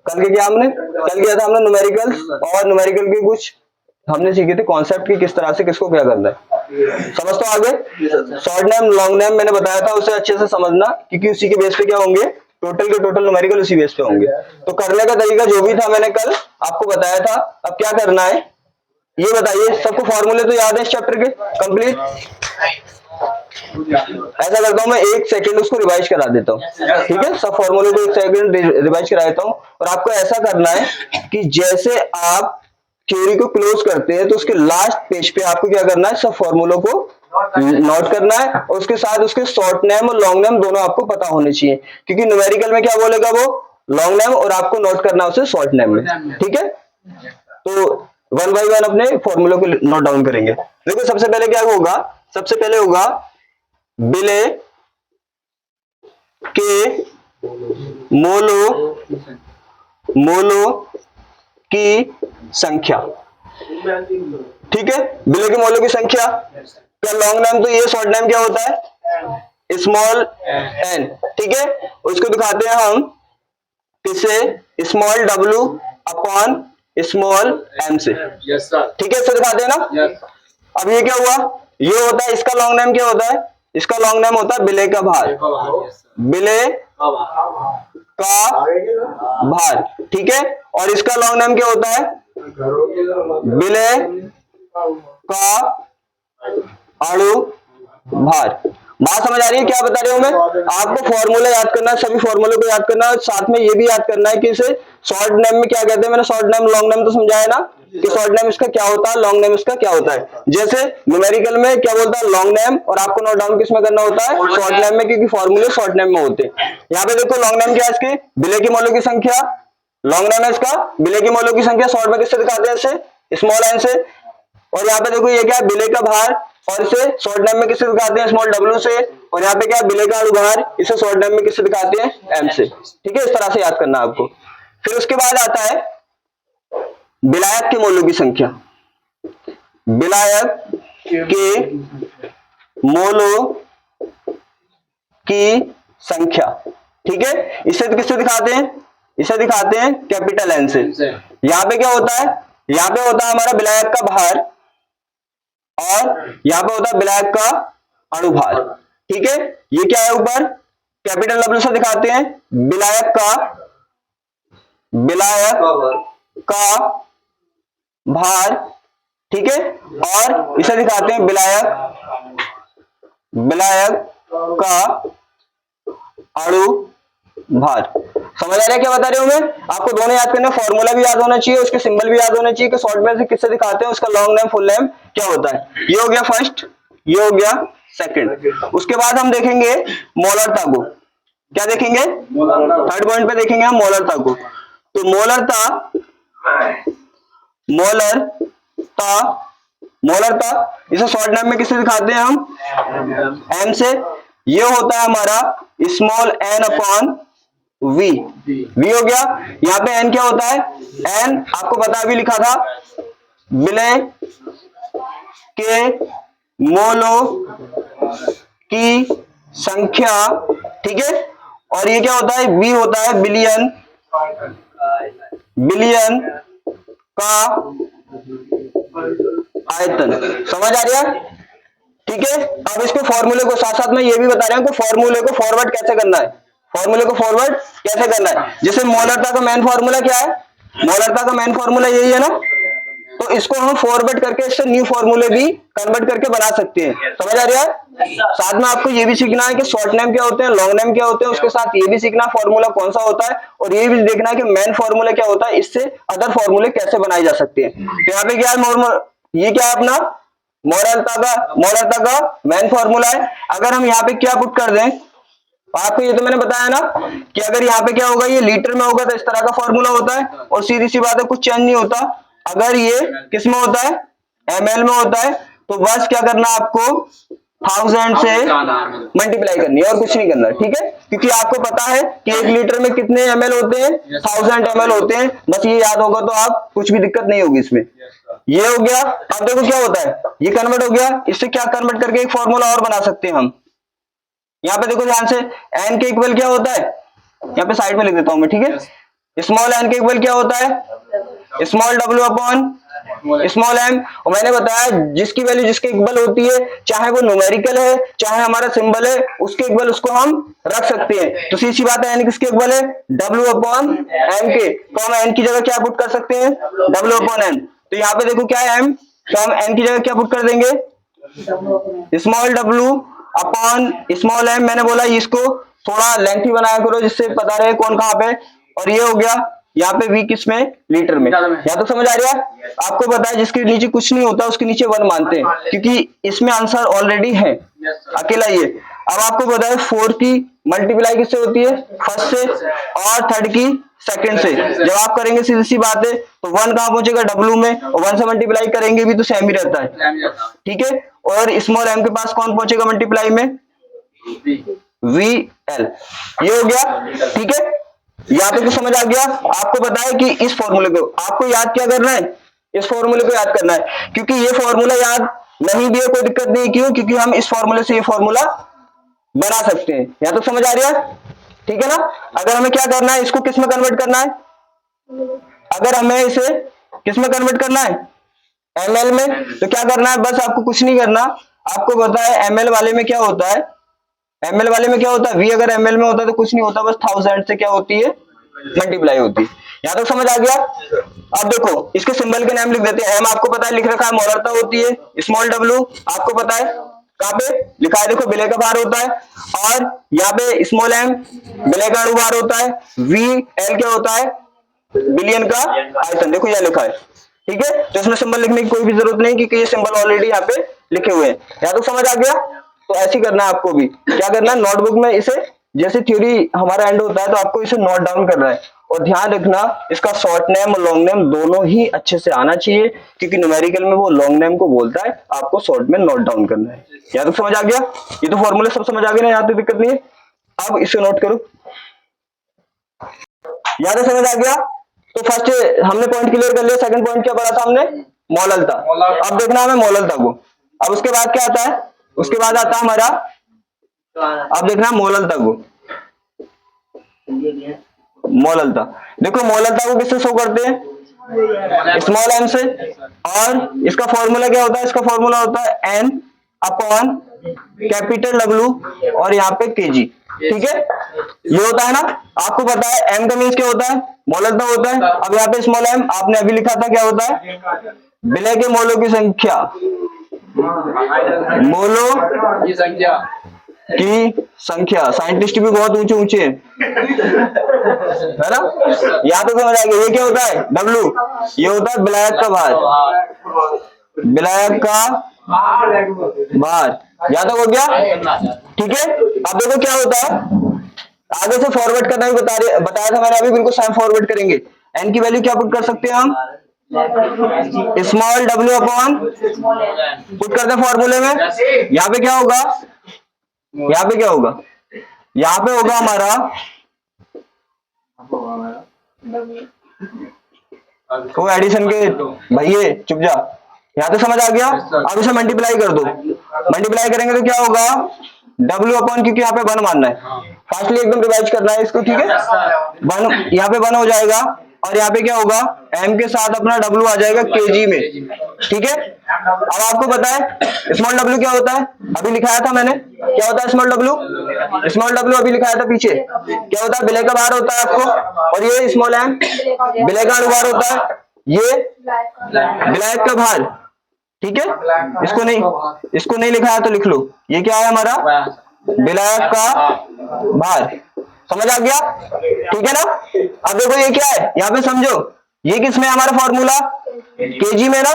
कल क्या हमने कल किया था हमने न्यूमेरिकल, और न्यूमेरिकल के कुछ हमने सीखे थे कॉन्सेप्ट की किस तरह से किसको क्या करना है। समझ तो आगे। शॉर्ट नेम लॉन्ग नेम मैंने बताया था, उसे अच्छे से समझना, क्योंकि उसी के बेस पे क्या होंगे, टोटल के टोटल न्यूमेरिकल उसी बेस पे होंगे। तो करने का तरीका जो भी था मैंने कल आपको बताया था। अब क्या करना है ये बताइए, सबको फॉर्मूले तो याद है इस चैप्टर के कंप्लीट? ऐसा करता हूं मैं एक सेकंड उसको रिवाइज करा देता हूँ, ठीक है? सब फॉर्मूले को एक सेकंड रिवाइज करा देता हूँ। और आपको ऐसा करना है कि जैसे आप थ्योरी को क्लोज करते हैं तो उसके लास्ट पेज पे आपको क्या करना है, सब फॉर्मूलों को नोट करना है, और उसके साथ उसके शॉर्ट नेम और लॉन्ग नेम दोनों आपको पता होने चाहिए, क्योंकि न्यूमेरिकल में क्या बोलेगा वो लॉन्ग नेम, और आपको नोट करना है उसे शॉर्ट नेम में, ठीक है? तो वन बाय वन अपने फॉर्मूलों को नोट डाउन करेंगे। देखो सबसे पहले क्या होगा, सबसे पहले होगा विलय के मोलो की संख्या, ठीक है? विलय के मोलो की संख्या का लॉन्ग नेम, तो ये शॉर्ट नेम क्या होता है, स्मॉल एन, ठीक है? उसको दिखाते हैं हम किससे, small W upon small M से, ठीक है? इससे दिखाते हैं ना। अब ये क्या हुआ, ये होता है, इसका लॉन्ग नेम क्या होता है, इसका लॉन्ग नेम होता है विलय का भार, विलय का भार, ठीक है? और इसका लॉन्ग नेम क्या होता है, विलय का अणु भार। बात समझ आ रही है क्या बता रही हूं मैं? आपको फॉर्मूला याद करना है, सभी फॉर्मूले को याद करना है, साथ में ये भी याद करना है कि इसे शॉर्ट नेम में क्या कहते हैं। मैंने शॉर्ट नेम लॉन्ग नेम तो समझाया ना, कि शॉर्ट नेम इसका क्या होता है, लॉन्ग नेम इसका क्या होता है। जैसे न्यूमेरिकल में क्या बोलता है, लॉन्ग नेम, और आपको नोट डाउन किसमें करना होता है, शॉर्ट नेम में, क्योंकि फॉर्मूले शॉर्ट नेम में होते हैं। यहाँ पे देखो लॉन्ग नेम क्या है, इसके विलय की मोलों की संख्या, लॉन्ग नेम है इसका विलय की मोलों की संख्या, शॉर्ट में किससे दिखाते हैं, इसे स्मॉल एन से। और यहाँ पे देखो ये क्या है, विलय का भार, और इसे शॉर्ट नेम में किससे दिखाते हैं, स्मॉल डब्ल्यू से। और यहाँ पे क्या विलय का अणुभार, इसे शॉर्ट नेम में किससे दिखाते हैं, एम से, ठीक है? इस तरह से याद करना आपको। फिर उसके बाद आता है विलायक के मोलों की संख्या, विलायक के मोलों की संख्या, ठीक है? इसे किससे दिखाते हैं, इसे दिखाते हैं कैपिटल एन से। यहाँ पे क्या होता है, यहाँ पे होता है हमारा विलायक का भार, और यहाँ पे होता है विलायक का अणुभार, ठीक है? ये क्या है, ऊपर कैपिटल डब्ल्यू से दिखाते हैं विलायक का भार, ठीक है? और इसे दिखाते हैं विलायक का अणुभार। समझ आ रहा है क्या बता रहे हो मैं? आपको दोनों याद करना, फॉर्मूला भी याद होना चाहिए, उसके सिंबल भी याद होना चाहिए कि शॉर्ट में से किससे दिखाते हैं, उसका लॉन्ग नेम फुल नेम क्या होता है। ये हो गया फर्स्ट, ये हो गया सेकंड। उसके बाद हम देखेंगे मोलरता को। क्या देखेंगे, थर्ड पॉइंट पे देखेंगे हम मोलरता को। तो मोलरता इसे शॉर्ट नेम में किससे दिखाते हैं हम, एम से। ये होता है हमारा small N upon V, V हो गया। यहाँ पे एन क्या होता है, एन आपको पता अभी लिखा था, विलय के मोलों की संख्या, ठीक है? और ये क्या होता है, वी होता है बिलियन का आयतन। समझ आ रहा है, ठीक है? अब इसको फॉर्मूले को साथ साथ में ये भी बता रहे हैं कि फॉर्मूले को फॉरवर्ड कैसे करना है, फॉर्मूले को फॉरवर्ड कैसे करना है। जैसे मोलरता का मेन फॉर्मूला क्या है, मोलरता का मेन फॉर्मूला यही है ना, तो इसको हम फॉरवर्ड करके इससे न्यू फॉर्मूले भी कन्वर्ट करके बना सकते हैं। समझ आ रहा है? साथ में आपको ये भी सीखना है कि शॉर्ट नेम क्या होते हैं, लॉन्ग नेम क्या होते हैं, उसके साथ ये भी सीखना फॉर्मूला कौन सा होता है, और ये भी देखना है कि मेन फॉर्मूला क्या होता है, इससे अदर फॉर्मूले कैसे बनाए जा सकते हैं। तो यहाँ पे क्या है, ये क्या है अपना मोलरता का मेन फॉर्मूला है। अगर हम यहाँ पे क्या पुट कर दें, आपको ये तो मैंने बताया ना कि अगर यहाँ पे क्या होगा, ये लीटर में होगा तो इस तरह का फॉर्मूला होता है, और सीधी सी बात है कुछ चेंज नहीं होता। अगर ये किस में होता है, एमएल में होता है, तो बस क्या करना है आपको, 1000 से मल्टीप्लाई करनी है और कुछ नहीं करना, ठीक है? क्योंकि आपको पता है कि 1 लीटर में कितने एमएल होते हैं, 1000 एमएल होते हैं। बस ये याद होगा तो आप कुछ भी दिक्कत नहीं होगी इसमें। ये हो गया। अब देखो क्या होता है, ये कन्वर्ट हो गया, इससे क्या कन्वर्ट करके एक फॉर्मूला और बना सकते हैं हम। यहाँ पे देखो ध्यान से, एन के इक्वल क्या होता है, यहाँ पे साइड में लिख देता हूं मैं, ठीक है। स्मॉल एन का इक्वल क्या होता है, small W upon small M. और मैंने बताया जिसकी वैल्यू जिसके इक्वल होती है, चाहे वो न्यूमेरिकल है चाहे हमारा सिंबल है, उसके इक्वल उसको हम रख सकते हैं। तो सीधी सी बात है, एन किसके इक्वल है, डब्ल्यू अपॉन एम के। तो हम एन की जगह क्या पुट कर सकते हैं, डब्ल्यू अपॉन एन। तो यहाँ पे देखो क्या है एम, तो हम एन की जगह क्या पुट कर देंगे, small W upon small M. मैंने बोला इसको थोड़ा लेंथी बनाया करो जिससे पता रहे कौन कहाँ पे। और ये हो गया यहाँ पे वी किसमें, लीटर में। यहाँ तो समझ आ रहा है। आपको पता है जिसके नीचे कुछ नहीं होता उसके नीचे 1 मानते हैं, क्योंकि इसमें आंसर ऑलरेडी है अकेला ये। अब आपको पता है 4 की मल्टीप्लाई किससे होती है, फर्स्ट से, और थर्ड की सेकंड से। जब आप करेंगे सीधी सी बात है, तो 1 कहां पहुंचेगा, डब्ल्यू में, और 1 से मल्टीप्लाई करेंगे भी तो सेम ही रहता है, ठीक है। और स्मॉल एम के पास कौन पहुंचेगा मल्टीप्लाई में, वी एल। ये हो गया, ठीक है। यहाँ पे तो समझ आ गया। आपको पता है कि इस फॉर्मूले को आपको याद क्या करना है, इस फॉर्मूले को याद करना है, क्योंकि ये फॉर्मूला याद नहीं भी है कोई दिक्कत नहीं। क्यों, क्योंकि हम इस फॉर्मूले से ये फॉर्मूला बना सकते हैं। यहाँ तो समझ आ रहा है, ठीक है ना। अगर हमें क्या करना है, इसको किस में कन्वर्ट करना है, अगर हमें इसे किस में कन्वर्ट करना है, एमएल में, तो क्या करना है, बस आपको कुछ नहीं करना। आपको पता है एमएल वाले में क्या होता है, एमएल वाले में क्या होता है, वी अगर एमएल में होता है तो कुछ नहीं होता, बस 1000 से क्या होती है, मल्टीप्लाई होती है। यहां तक समझ आ गया। अब देखो इसके सिंबल के नाम लिख देते हैं। एम आपको पता है लिख रखा है, मोलरता होती है। स्मॉल डब्ल्यू आपको पता है कहां पे लिखा है, देखो विलय का भार होता है। और यहाँ पे स्मॉल एम विलय का अणुभार होता है। वी एल क्या होता है, बिलियन का आयतन। देखो यह लिखा है, ठीक है। तो इसमें सिंबल लिखने की कोई भी जरूरत नहीं, क्योंकि ये सिंबल ऑलरेडी यहाँ पे लिखे हुए हैं। यहाँ तो समझ आ गया। तो ऐसे ही करना है आपको भी, क्या करना है, नोटबुक में इसे जैसे थ्योरी हमारा एंड होता है तो आपको इसे नोट डाउन करना है। और ध्यान रखना इसका शॉर्ट नेम और लॉन्ग नेम दोनों ही अच्छे से आना चाहिए, क्योंकि न्यूमेरिकल में वो लॉन्ग नेम को बोलता है, आपको शॉर्ट में नोट डाउन करना है। यहाँ तक समझ आ गया, ये तो फॉर्मूले सब समझ आ गए ना, यहाँ तो दिक्कत नहीं है। अब इसे नोट करो, यहाँ तक समझ आ गया। तो फर्स्ट हमने पॉइंट क्लियर कर लिया। सेकंड पॉइंट क्या पढ़ा था हमने, मोललता। अब देखना हमें मोललता को। अब उसके बाद क्या आता है, उसके बाद आता है हमारा, अब देखना मोललता को, मोललता। देखो मोललता को किससे शो करते हैं, स्मॉल एम से। और इसका फॉर्मूला क्या होता है, इसका फॉर्मूला होता है एन अपॉन कैपिटल डब्ल्यू और यहाँ पे केजी, ठीक है। ये होता है ना, आपको पता है एम का मीन्स क्या होता है, मोललता होता है। अब यहाँ पे स्मॉल एम आपने अभी लिखा था, क्या होता है, विलय के मोलों की संख्या, मोलों की संख्या। साइंटिस्ट भी बहुत ऊंचे ऊंचे हैं, है ना। यहाँ तो समझ आ गया। ये क्या होता है, डब्ल्यू, ये होता है विलायक का भार, विलायक का भार। यहाँ तक हो गया, ठीक है। अब देखो क्या होता है, आगे से फॉरवर्ड करना भी बताया था मैंने अभी, बिल्कुल सेम फॉरवर्ड करेंगे। एन की वैल्यू क्या पुट कर सकते हैं हम, स्मॉल डब्ल्यू अपॉन पुट करते हैं फॉर्मूले में। यहाँ पे क्या होगा, यहाँ पे क्या होगा, यहाँ पे होगा हमारा वो एडिशन के भैये चुप जा। यहाँ तो समझ आ गया। अब इसे मल्टीप्लाई कर दो, मल्टीप्लाई करेंगे तो क्या होगा, डब्ल्यू अपॉन, क्योंकि यहाँ पे 1 मानना है, फास्टली एकदम रिवाइज करना है इसको, ठीक है। 1 यहाँ पे 1 हो जाएगा, और यहाँ पे क्या होगा, एम के साथ अपना डब्ल्यू आ जाएगा केजी में, ठीक है। अब आपको पता है स्मॉल डब्ल्यू क्या होता है, अभी लिखाया था मैंने, क्या होता है स्मॉल डब्ल्यू, स्मॉल डब्ल्यू अभी लिखाया था पीछे, क्या होता है, विलय का भार होता है आपको। और ये स्मॉल एम विलय का अणुभार होता है, ये विलायक का भार, ठीक है। इसको नहीं लिखा है तो लिख लो, ये क्या है हमारा, विलायक का भार। समझ आ गया, ठीक है ना। अब देखो ये क्या है, यहाँ पे समझो, ये किसमें हमारा फॉर्मूला, केजी में ना।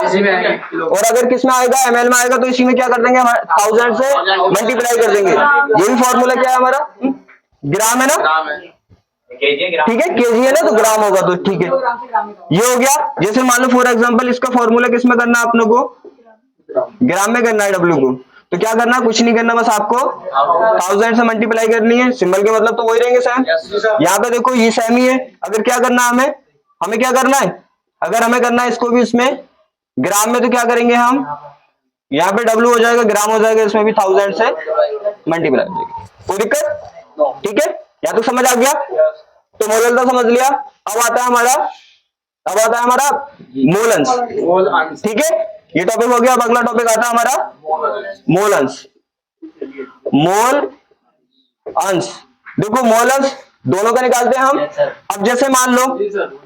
और अगर किसमें आएगा, एमएल में आएगा, तो इसी में क्या कर देंगे, 1000 से मल्टीप्लाई कर देंगे। ये भी फॉर्मूला क्या है हमारा, ग्राम है ना, ठीक है, केजी है ना तो ग्राम होगा, तो ठीक है। ये हो गया। जैसे मान लो फॉर एग्जांपल इसका फॉर्मूला किसमें करना है अपने को, ग्राम में करना है डब्ल्यू को। तो क्या करना, कुछ नहीं करना, बस आपको 1000 से मल्टीप्लाई करनी है। सिंबल के मतलब तो वही रहेंगे सेम। यहाँ पे देखो ये सेम ही है। अगर क्या करना है हमें क्या करना है, अगर हमें करना है इसको भी इसमें ग्राम में, तो क्या करेंगे हम, यहाँ पे डब्ल्यू हो जाएगा, ग्राम हो जाएगा, इसमें भी 1000 से मल्टीप्लाई हो जाएगी, कोई दिक्कत, ठीक है। या तो समझ आ गया? तो मोलरता समझ लिया। अब आता है हमारा मोल अंश। ठीक है, ये टॉपिक हो गया। अब अगला टॉपिक आता है हमारा मोल अंश। मोल अंश, देखो मोल अंश दोनों का निकालते हैं हम। अब जैसे मान लो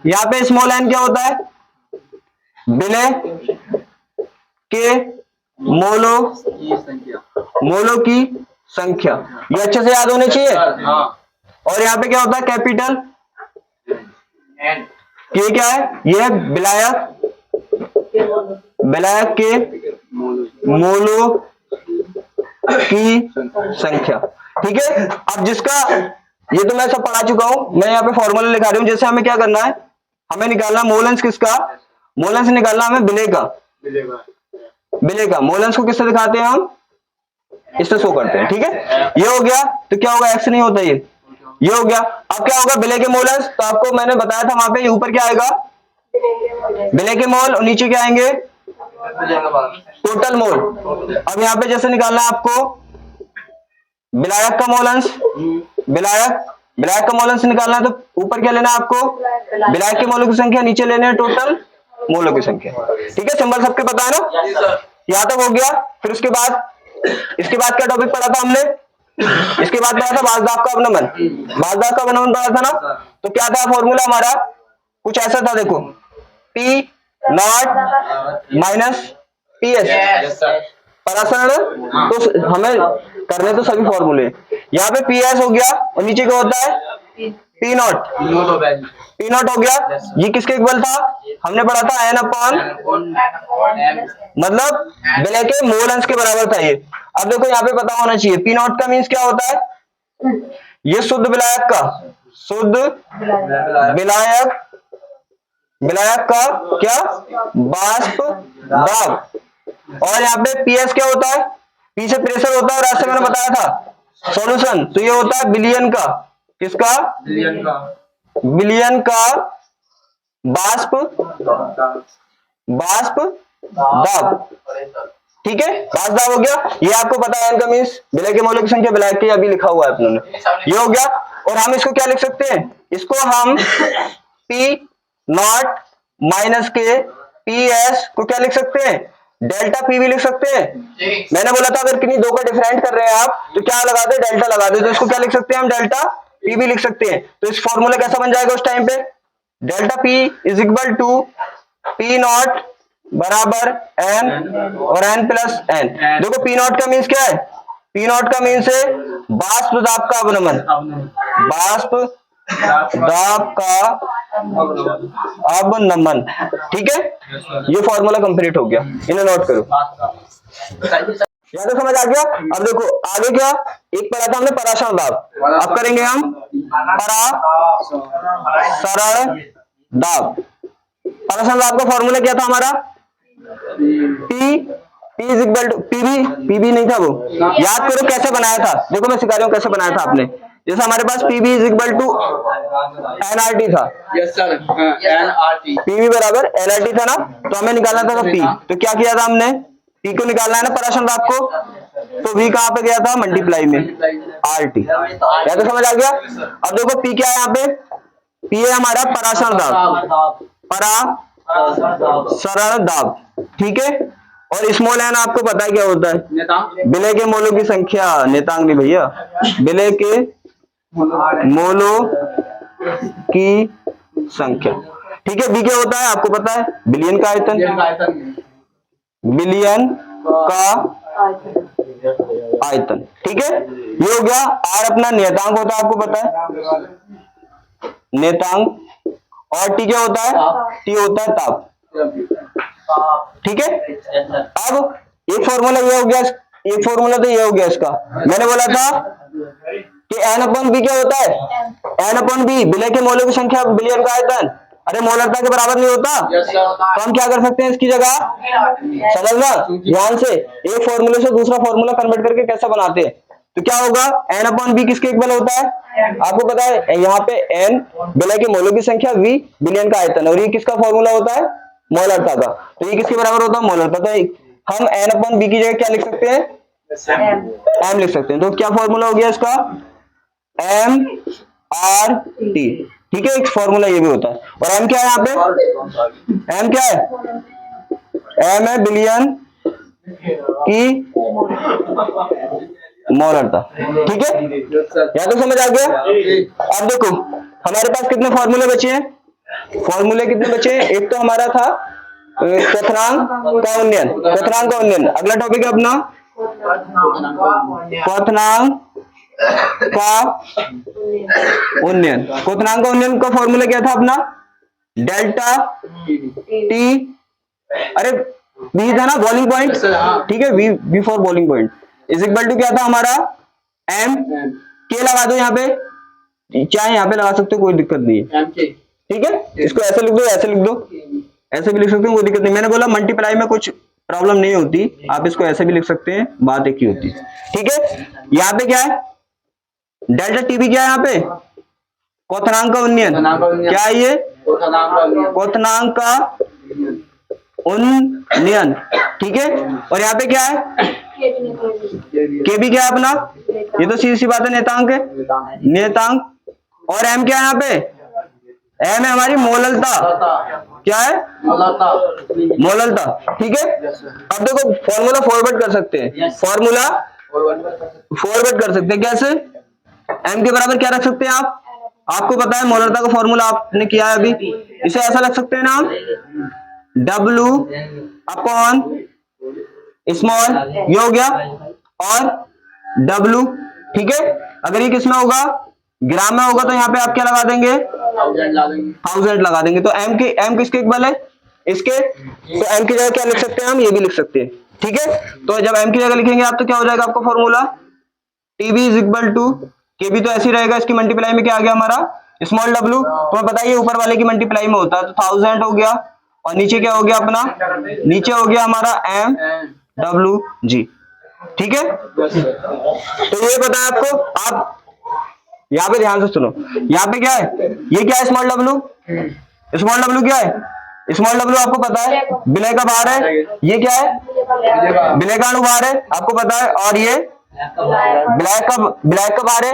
यहाँ पे स्मॉल एन क्या होता है, विलय के मोलों की संख्या। ये अच्छे से याद होने चाहिए। और यहाँ पे क्या होता है, कैपिटल के क्या है, ये है विलायक के मोलों की संख्या। ठीक है, अब जिसका ये तो मैं सब पढ़ा चुका हूं, मैं यहाँ पे फॉर्मूला लिखा रही हूँ। जैसे हमें क्या करना है, हमें निकालना मोल अंश किसका, मोल अंश निकालना हमें विलय का। मोल अंश को किससे दिखाते हैं हम, इससे शो करते हैं। ठीक है, ये हो गया। तो क्या होगा, एक्स नहीं होता ये हो गया। अब क्या होगा, विलय के मोल अंश, तो आपको मैंने बताया था वहां पे ऊपर क्या आएगा, विलय के मोल, और नीचे क्या आएंगे, टोटल मोल। अब यहाँ पे जैसे निकालना है आपको विलायक का मोल अंश, विलायक का मोल अंश निकालना है, तो ऊपर क्या लेना है आपको, विलायक के मोलों की संख्या, नीचे लेने हैं टोटल मोलों की संख्या। ठीक है, सिंबल सबके पता है ना, यहां तक हो गया। फिर इसके बाद क्या टॉपिक पढ़ा था हमने, इसके बाद पढ़ा था बाजदाब का अवनमन। बाजदाब का अवनमन पढ़ा था ना, तो क्या था फॉर्मूला हमारा, कुछ ऐसा था, देखो P naught minus P S परासरण। तो हमें करने तो सभी फॉर्मूले, यहाँ पे पी एस हो गया, और नीचे क्या होता है, पी नॉट हो गया। ये किसके इक्वल था, हमने पढ़ा था एन अपॉन, मतलब विलय के मोल अंश के बराबर था ये। अब देखो यहाँ पे पता होना चाहिए, पी नॉट का मीन्स क्या होता है, ये शुद्ध विलायक का क्या, बाष्प दाब। और यहाँ पे पीएस क्या होता है, पी से प्रेशर होता है, और ऐसे मैंने बताया था सॉल्यूशन। तो ये होता है विलयन का, किसका, विलयन का बाष्प दाब। ठीक है, बाष्प दाब हो गया। ये आपको पता है, इनका मीन्स विलय के मोलों की संख्या, विलायक की अभी लिखा हुआ है अपने, ये हो गया। और हम इसको क्या लिख सकते हैं, इसको हम पी नॉट माइनस के पी एस को क्या लिख सकते हैं, डेल्टा पी भी लिख सकते हैं। मैंने बोला था अगर किन्हीं दो का डिफरेंट कर रहे हैं आप, तो क्या लगा दे, डेल्टा लगा दे। तो इसको क्या लिख सकते हैं हम, डेल्टा पी भी लिख सकते हैं। तो इस फॉर्मूला कैसा बन जाएगा उस टाइम पे, delta P is equal to P not बराबर एन और एन प्लस एन। देखो पी नॉट का मीन्स क्या है, पी नॉट का मीन्स है बाष्प दाब का अवनमन, बाष्प दाब का अवनमन। ठीक है, ये फॉर्मूला कंप्लीट हो गया, इन्हें नोट करो, या तो समझ आ गया। अब देखो आगे क्या, एक पढ़ा था हमने पराशरण दाब, अब करेंगे हम पराशरण दाब। पराशरण दाब का फॉर्मूला क्या था हमारा, P is equal to PB नहीं था वो, याद करो कैसे बनाया था, देखो मैं सिखा रहा हूँ कैसे बनाया था आपने। जैसे हमारे पास PB is equal to NRT था, पीबी बराबर एनआरटी था ना, तो हमें निकालना था पी। तो क्या किया था हमने, पी को निकालना है ना पराशरण दाब को, तो वी कहां पे गया था, मल्टीप्लाई में आर टी। या तो समझ आ गया। अब देखो पी क्या है यहाँ पे, पी है हमारा पराशरण दाब, पराशरण दाब। ठीक है, और स्मॉल एन आपको पता है क्या होता है, विलय के मोलों की संख्या, नेतांग नहीं भैया, विलय के मोलों की संख्या। ठीक है, बी क्या होता है आपको पता है, बिलियन का आयतन, बिलियन का आयतन। ठीक है, ये हो गया। आर अपना नियतांक होता है, आपको पता है नियतांक, और टी क्या होता है, टी होता है ताप। ठीक है, अब एक फॉर्मूला ये हो गया, एक फॉर्मूला तो ये हो गया इसका। मैंने बोला था कि एन अपॉन बी क्या होता है, एन अपॉन बी विलय के मोलों की संख्या, बिलियन का आयतन। अरे मोलरता के बराबर नहीं होता, तो हम क्या कर सकते हैं इसकी जगह, समझना ध्यान से, एक फॉर्मूले से दूसरा फॉर्मूला कन्वर्ट करके कैसे बनाते हैं। तो क्या होगा, एन अपॉन बी किसके इक्वल होता है, आपको पता है यहाँ पे एन विलय के मोलों की संख्या, वी विलयन का आयतन, और ये किसका फॉर्मूला होता है, मोलरता का। तो ये किसके बराबर होता है, मोलरता। तो हम एन अपॉन बी की जगह क्या लिख सकते हैं, एम लिख सकते हैं। तो क्या फॉर्मूला हो गया इसका, एम आर टी, ठीक है, एक फॉर्मूला ये भी होता है। और एम क्या है यहाँ पे, एम क्या है, एम है बिलियन की मोलरता, ठीक है, या तो समझ आ गया। अब देखो हमारे पास कितने फॉर्मूले बचे हैं, फॉर्मूले कितने बचे हैं, एक तो हमारा था क्वथनांक का उन्नयन, क्वथनांक का उन्नयन। अगला टॉपिक है अपना क्वथनांक का उन्नयन। क्वथनांक का उन्नयन का फॉर्मूला क्या था अपना, डेल्टा टी, अरे वी था ना बॉइलिंग पॉइंट, ठीक है, V for boiling point is equal to क्या था हमारा, एम के लगा दो यहाँ पे, चाहे यहाँ पे लगा सकते हो, कोई दिक्कत नहीं है, ठीक है, इसको ऐसे लिख दो, ऐसे लिख दो, ऐसे भी लिख सकते हो, कोई दिक्कत नहीं। मैंने बोला मल्टीप्लाई में कुछ प्रॉब्लम नहीं होती, आप इसको ऐसे भी लिख सकते हैं, बात एक ही होती है, ठीक है। यहाँ पे क्या है, डेल्टा टीबी क्या है यहाँ पे, क्वथनांक का उन्नयन, क्या है ये, क्वथनांक का उन्नयन, ठीक है। और यहाँ पे क्या है, के बी क्या है अपना, ये तो सीधी सी बात है, नेतांक है, नेतांक। और एम क्या है यहाँ पे, एम है हमारी मोललता, क्या है, मोललता, ठीक है। अब देखो फॉर्मूला फॉरवर्ड कर सकते हैं, फॉर्मूला फॉरवर्ड कर सकते हैं कैसे, एम के बराबर क्या रख सकते हैं आप, आपको पता है मोलरता का फॉर्मूला आपने किया है अभी, इसे ऐसा रख सकते हैं ना हम, W अपॉन स्मॉल, ये हो गया, और W, ठीक है। अगर ये किसमें होगा, ग्राम में होगा, तो यहाँ पे आप क्या लगा देंगे, 1000 लगा देंगे। तो एम किसके इक्वल है, इसके, तो एम की जगह क्या लिख सकते हैं हम, ये भी लिख सकते हैं, ठीक है। तो जब एम की जगह लिखेंगे आप, तो क्या हो जाएगा आपका formula, TB is equal to, K B तो ऐसे ही रहेगा, इसकी मल्टीप्लाई में क्या आ गया हमारा, स्मॉल डब्ल्यू, तो पता है ऊपर वाले की मल्टीप्लाई में होता है, तो 1000 हो गया, और नीचे क्या हो गया अपना, नीचे हो गया हमारा एम डब्ल्यू जी, ठीक है। तो ये पता है आपको, आप यहाँ पे ध्यान से सुनो, यहाँ पे क्या है, ये क्या है, स्मॉल डब्ल्यू, स्मॉल डब्ल्यू क्या है, स्मॉल डब्ल्यू आपको पता है विलय का भार है, ये क्या है, विलय का अनुभार है, आपको पता है, और ये ब्लैक का भार है,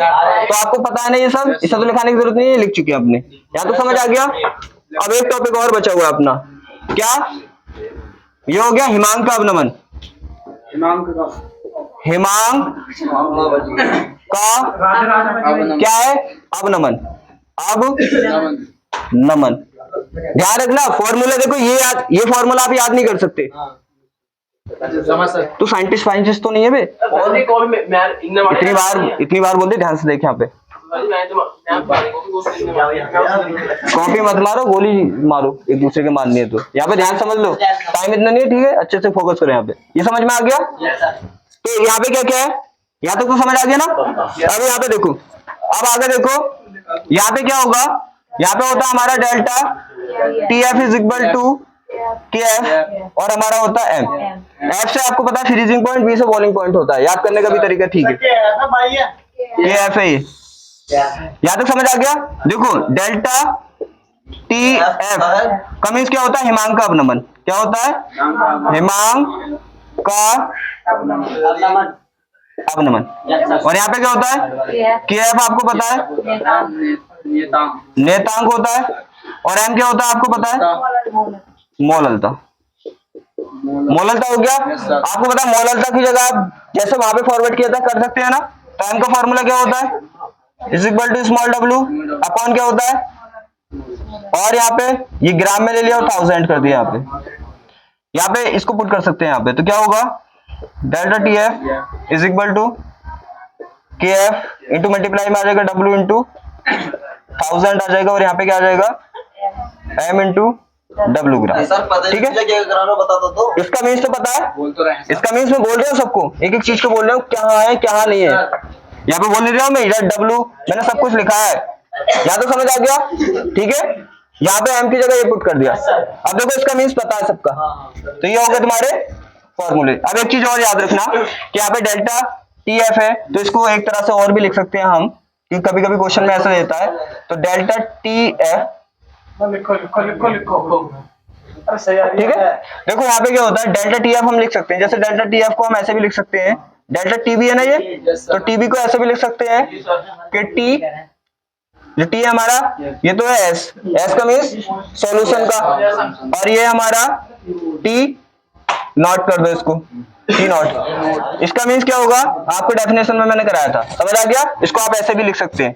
तो आपको पता है ना ये सब, इसे तो लिखाने की जरूरत नहीं है, लिख चुके हैं अपने, यहाँ तो समझ आ गया। अब एक टॉपिक और बचा हुआ अपना, क्या, ये हो गया हिमांक का अवनमन, हिमांक का क्या है, अवनमन, अब नमन। ध्यान रखना फॉर्मूला, देखो ये फॉर्मूला आप याद नहीं कर सकते, तो साइंटिस्ट तो नहीं है बे, इतनी बार बोलते, ध्यान से देख यहाँ पे, कॉपी मत मारो, गोली मारो एक दूसरे के मारनी है, तो यहाँ पे ध्यान समझ लो, टाइम इतना नहीं है, ठीक है, अच्छे से फोकस करो यहाँ पे, ये समझ में आ गया। तो यहाँ पे क्या क्या है, यहाँ तक तो समझ आ गया ना। अब यहाँ पे देखो, अब आगे देखो, यहाँ पे क्या होगा, यहाँ पे होता है हमारा delta T F is equal to K F, और हमारा होता है एम, एफ से आपको पता है फ्रीजिंग पॉइंट, बी से बॉइलिंग पॉइंट होता है, याद करने का भी तरीका ठीक है, के एफ है ये, यहाँ तक समझ आ गया। देखो डेल्टा टी एफ का मीन्स क्या होता है, हिमांक का अवनमन, क्या होता है, हिमांक का अवनमन। और यहाँ पे क्या होता है, के एफ आपको पता है नेतांक होता है, और एम क्या होता है आपको पता है, मोललता, मोललता हो गया। आपको पता है मोललता की जगह आप जैसे वहां पे फॉरवर्ड किया था कर सकते हैं ना, तो एम का फॉर्मूला क्या होता है, is equal to small W upon क्या होता है, और यहाँ पे ये ग्राम में ले लिया और 1000 कर दिया, यहाँ पे इसको पुट कर सकते हैं यहाँ पे, तो क्या होगा, delta T F is equal to K F into multiply में आ जाएगा डब्ल्यू इंटू 1000 आ जाएगा, और यहाँ पे क्या आ जाएगा, एम इंटू डब्ल्यू ग्राम, ठीक है। इसका मीन्स तो पता है, इसका मीन्स मैं बोल रहा हूँ सबको, एक एक चीज को बोल रहा हूँ, क्या है क्या नहीं है, यहाँ पे बोल नहीं रहा हूँ मैं, डब्ल्यू मैंने सब कुछ लिखा है, यहाँ तो समझ आ गया, ठीक है। यहाँ पे एम की जगह ये पुट कर दिया, अब देखो इसका मीन्स पता है सबका, तो ये हो गए तुम्हारे फॉर्मूले। अब एक चीज और याद रखना कि यहाँ पे डेल्टा टी एफ है, तो इसको एक तरह से और भी लिख सकते हैं हम, क्योंकि कभी कभी क्वेश्चन में ऐसा देता है, तो डेल्टा टी एफ, ठीक है। देखो यहाँ पे क्या होता है, डेल्टा टी एफ हम लिख सकते हैं, जैसे डेल्टा टी एफ को हम ऐसे भी लिख सकते हैं डेल्टा टी भी है ना ये, तो टीबी को ऐसे भी लिख सकते हैं कि टी, जो टी है हमारा ये तो है एस, एस का मीन्स सॉल्यूशन का, और ये हमारा टी नॉट कर दो इसको, टी नॉट, इसका मीन्स क्या होगा आपको डेफिनेशन में मैंने कराया था, समझ आ गया। इसको आप ऐसे भी लिख सकते हैं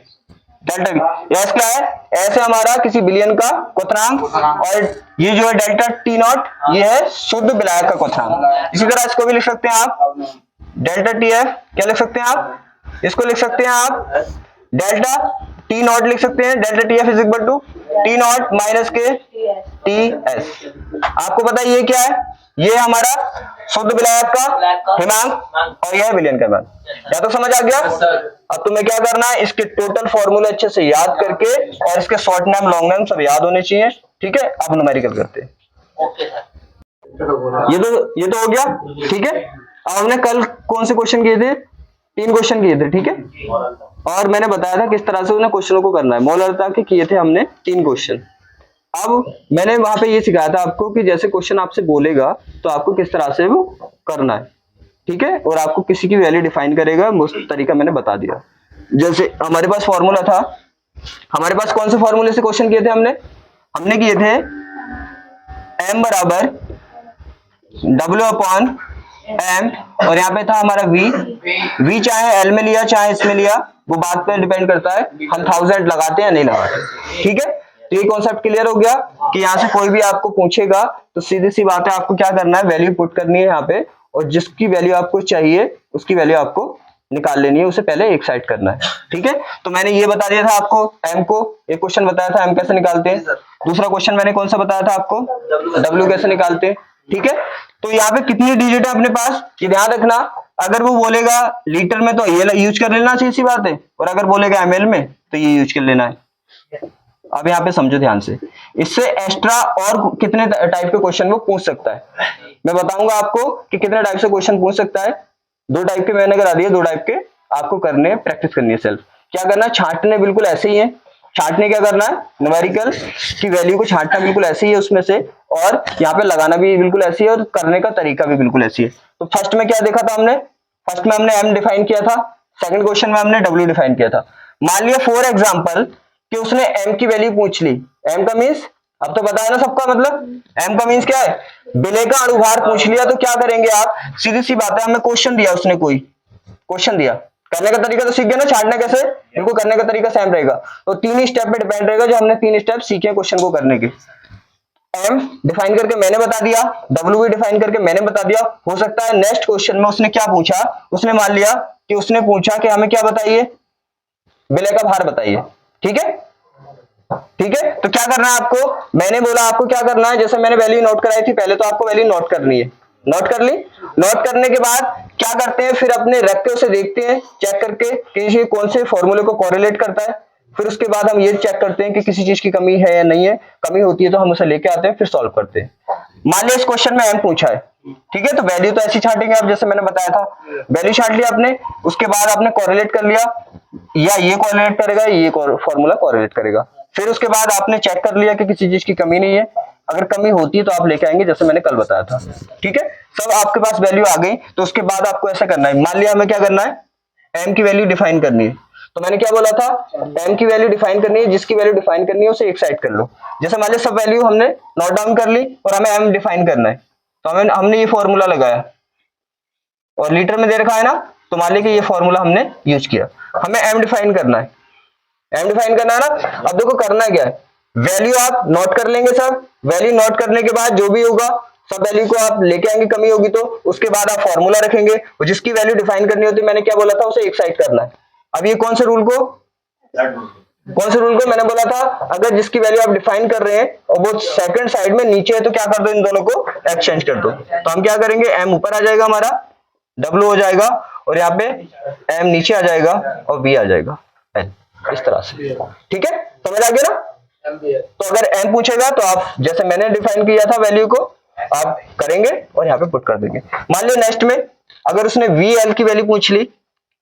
डेल्टा बी। एस क्या है, एस है हमारा किसी बिलियन का क्वथनांक, और ये जो है डेल्टा टी नॉट ये है शुद्ध विलायक का क्वथनांक। इसी तरह इसको भी लिख सकते हैं आप डेल्टा टी एफ, क्या लिख सकते हैं आप, इसको लिख सकते हैं आप डेल्टा टी नॉट लिख सकते हैं, delta T F is equal to T not minus के टी एस। आपको पता है ये क्या है, ये हमारा शुद्ध विलायक का हिमांक और यह है विलयन का हिमांक। या तो समझ आ गया। अब तुम्हें क्या करना है, इसके टोटल फॉर्मूले अच्छे से याद करके और इसके शॉर्ट नेम लॉन्ग नेम सब याद होने चाहिए, ठीक है। अब न्यूमेरिकल करते हैं। ओके सर, ये तो हो गया, ठीक है। अब हमने कल कौन से क्वेश्चन किए थे, 3 क्वेश्चन किए थे, ठीक है। और मैंने बताया था किस तरह से उन्हें क्वेश्चनों को करना है। मौलिकता के किए थे हमने 3 क्वेश्चन। अब मैंने वहां पे ये सिखाया था आपको कि जैसे क्वेश्चन आपसे बोलेगा तो आपको किस तरह से वो करना है, ठीक है। और आपको किसी की वैल्यू डिफाइन करेगा, उस तरीका मैंने बता दिया। जैसे हमारे पास फॉर्मूला था, हमारे पास कौन से फॉर्मूले से क्वेश्चन किए थे हमने किए थे m बराबर W अपॉन एम, और यहाँ पे था हमारा v चाहे एल में लिया चाहे इसमें लिया वो बात पे डिपेंड करता है, हम 1000 लगाते हैं या नहीं लगाते, ठीक है। तो ये कॉन्सेप्ट क्लियर हो गया कि यहाँ से कोई भी आपको पूछेगा तो सीधी सी बात है, आपको क्या करना है, वैल्यू पुट करनी है यहाँ पे, और जिसकी वैल्यू आपको चाहिए उसकी वैल्यू आपको निकाल लेनी है, उसे पहले एक साइड करना है, ठीक है। तो मैंने ये बता दिया था आपको m को, एक क्वेश्चन बताया था m कैसे निकालते हैं, दूसरा क्वेश्चन मैंने कौन सा बताया था आपको, w कैसे निकालते हैं, ठीक है। तो यहाँ पे कितनी डिजिट है अपने पास ये ध्यान रखना। अगर वो बोलेगा लीटर में तो ये यूज कर लेना चाहिए, सी बात है, और अगर बोलेगा ml में तो ये यूज कर लेना है। अब यहाँ पे समझो ध्यान से, इससे एक्स्ट्रा और कितने टाइप के क्वेश्चन वो पूछ सकता है, मैं बताऊंगा आपको कि कितने टाइप से क्वेश्चन पूछ सकता है। 2 टाइप के मैंने करा दिए, 2 टाइप के आपको करने, प्रैक्टिस करनी है सेल्फ। क्या करना है, छांटने बिल्कुल ऐसे ही है, छांटने क्या करना है, न्यूमेरिकल की वैल्यू को छांटना बिल्कुल ऐसे ही है उसमें से, और यहाँ पे लगाना भी बिल्कुल ऐसे ही है, और करने का तरीका भी बिल्कुल ऐसे ही है। तो फर्स्ट में क्या देखा था हमने, फर्स्ट में हमने m डिफाइन किया था, सेकंड क्वेश्चन में हमने w डिफाइन किया था। मान लिया फॉर एग्जांपल कि उसने m की वैल्यू पूछ ली, m का मींस अब तो पता है ना सबका, मतलब m का मींस क्या है, विलेय का अणुभार पूछ लिया। तो क्या करेंगे आप, सीधी सी बात है, हमें क्वेश्चन दिया, उसने कोई क्वेश्चन दिया, करने का तरीका तो सीख गए ना, छांटने कैसे, बिल्कुल करने का तरीका सेम रहेगा। तो 3 ही स्टेप पे डिपेंड रहेगा, जो हमने 3 स्टेप सीखे क्वेश्चन को करने के। m डिफाइन करके मैंने बता दिया, w भी डिफाइन करके मैंने बता दिया। हो सकता है नेक्स्ट क्वेश्चन में उसने क्या पूछा, उसने मान लिया कि उसने पूछा कि हमें क्या बताइए, विलेय का भार बताइए, ठीक है, ठीक है। तो क्या करना है आपको, मैंने बोला आपको क्या करना है, जैसे मैंने वैल्यू नोट कराई थी, पहले तो आपको वैल्यू नोट करनी है, नोट कर ली। नोट करने के बाद क्या करते हैं, फिर अपने रख के उसे देखते हैं, चेक करके कि ये कौन से फॉर्मूले को कोरिलेट करता है। फिर उसके बाद हम ये चेक करते हैं कि किसी चीज की कमी है या नहीं है, कमी होती है तो हम उसे लेके आते हैं, फिर सॉल्व करते हैं। मान लिया इस क्वेश्चन में m पूछा है, ठीक है, तो वैल्यू तो ऐसी छांटेंगे आप, जैसे मैंने बताया था, वैल्यू छांट लिया आपने, उसके बाद आपने कोरिलेट कर लिया, या ये कोरिलेट करेगा, ये फॉर्मूला कोरिलेट करेगा। फिर उसके बाद आपने चेक कर लिया कि किसी चीज की कमी नहीं है, अगर कमी होती है तो आप लेके आएंगे, जैसे मैंने कल बताया था, ठीक है। सब आपके पास वैल्यू आ गई, तो उसके बाद आपको ऐसा करना है, मान लिया हमें क्या करना है, m की वैल्यू डिफाइन करनी है। तो मैंने क्या बोला था, m की वैल्यू डिफाइन करनी है, जिसकी वैल्यू डिफाइन करनी है उसे एक साइड कर लो। जैसे मान लिया सब वैल्यू हमने नोट डाउन कर ली और हमें m डिफाइन करना है, तो हमने ये फॉर्मूला लगाया, और लीटर में दे रखा है ना, तो मान लिया कि ये फॉर्मूला हमने यूज किया, हमें m डिफाइन करना है, m डिफाइन करना है ना। अब देखो करना क्या है, वैल्यू आप नोट कर लेंगे सब, वैल्यू नोट करने के बाद जो भी होगा सब वैल्यू को आप लेके आएंगे, कमी होगी तो उसके बाद आप फॉर्मूला रखेंगे, और जिसकी वैल्यू डिफाइन करनी होती है, मैंने क्या बोला था, उसे एक साइड करना है। अब ये कौन से रूल को मैंने बोला था, अगर जिसकी वैल्यू आप डिफाइन कर रहे हैं और वो सेकंड साइड में नीचे है तो क्या कर दो, इन दोनों को एक्सचेंज कर दो। तो हम क्या करेंगे, m ऊपर आ जाएगा हमारा, w हो जाएगा, और यहाँ पे m नीचे आ जाएगा और b आ जाएगा n, इस तरह से, ठीक है, समझ आ गया ना। तो अगर m पूछेगा तो आप जैसे मैंने डिफाइन किया था वैल्यू को आप करेंगे और यहाँ पे पुट कर देंगे। मान लो नेक्स्ट में अगर उसने vl की वैल्यू पूछ ली,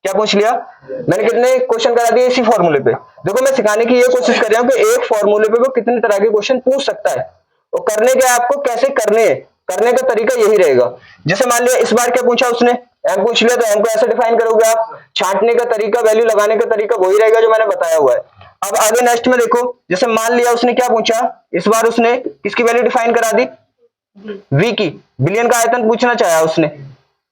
क्या पूछ लिया, मैंने कितने क्वेश्चन करा दिए इसी फॉर्मूले पे। देखो मैं सिखाने की ये कोशिश कर रहा हूँ कि एक फॉर्मूले पे वो कितने तरह के क्वेश्चन पूछ सकता है, और करने के आपको कैसे करने हैं, करने का तरीका यही रहेगा। जैसे मान लिया इस बार क्या पूछा उसने, एम पूछ लिया तो एम को ऐसे डिफाइन करोगे आप, छांटने का तरीका, वैल्यू लगाने का तरीका वही रहेगा जो मैंने बताया हुआ है। अब आगे नेक्स्ट में देखो, जैसे मान लिया उसने क्या पूछा, इस बार उसने किसकी वैल्यू डिफाइन करा दी, वी की, बिलियन का आयतन पूछना चाहा उसने,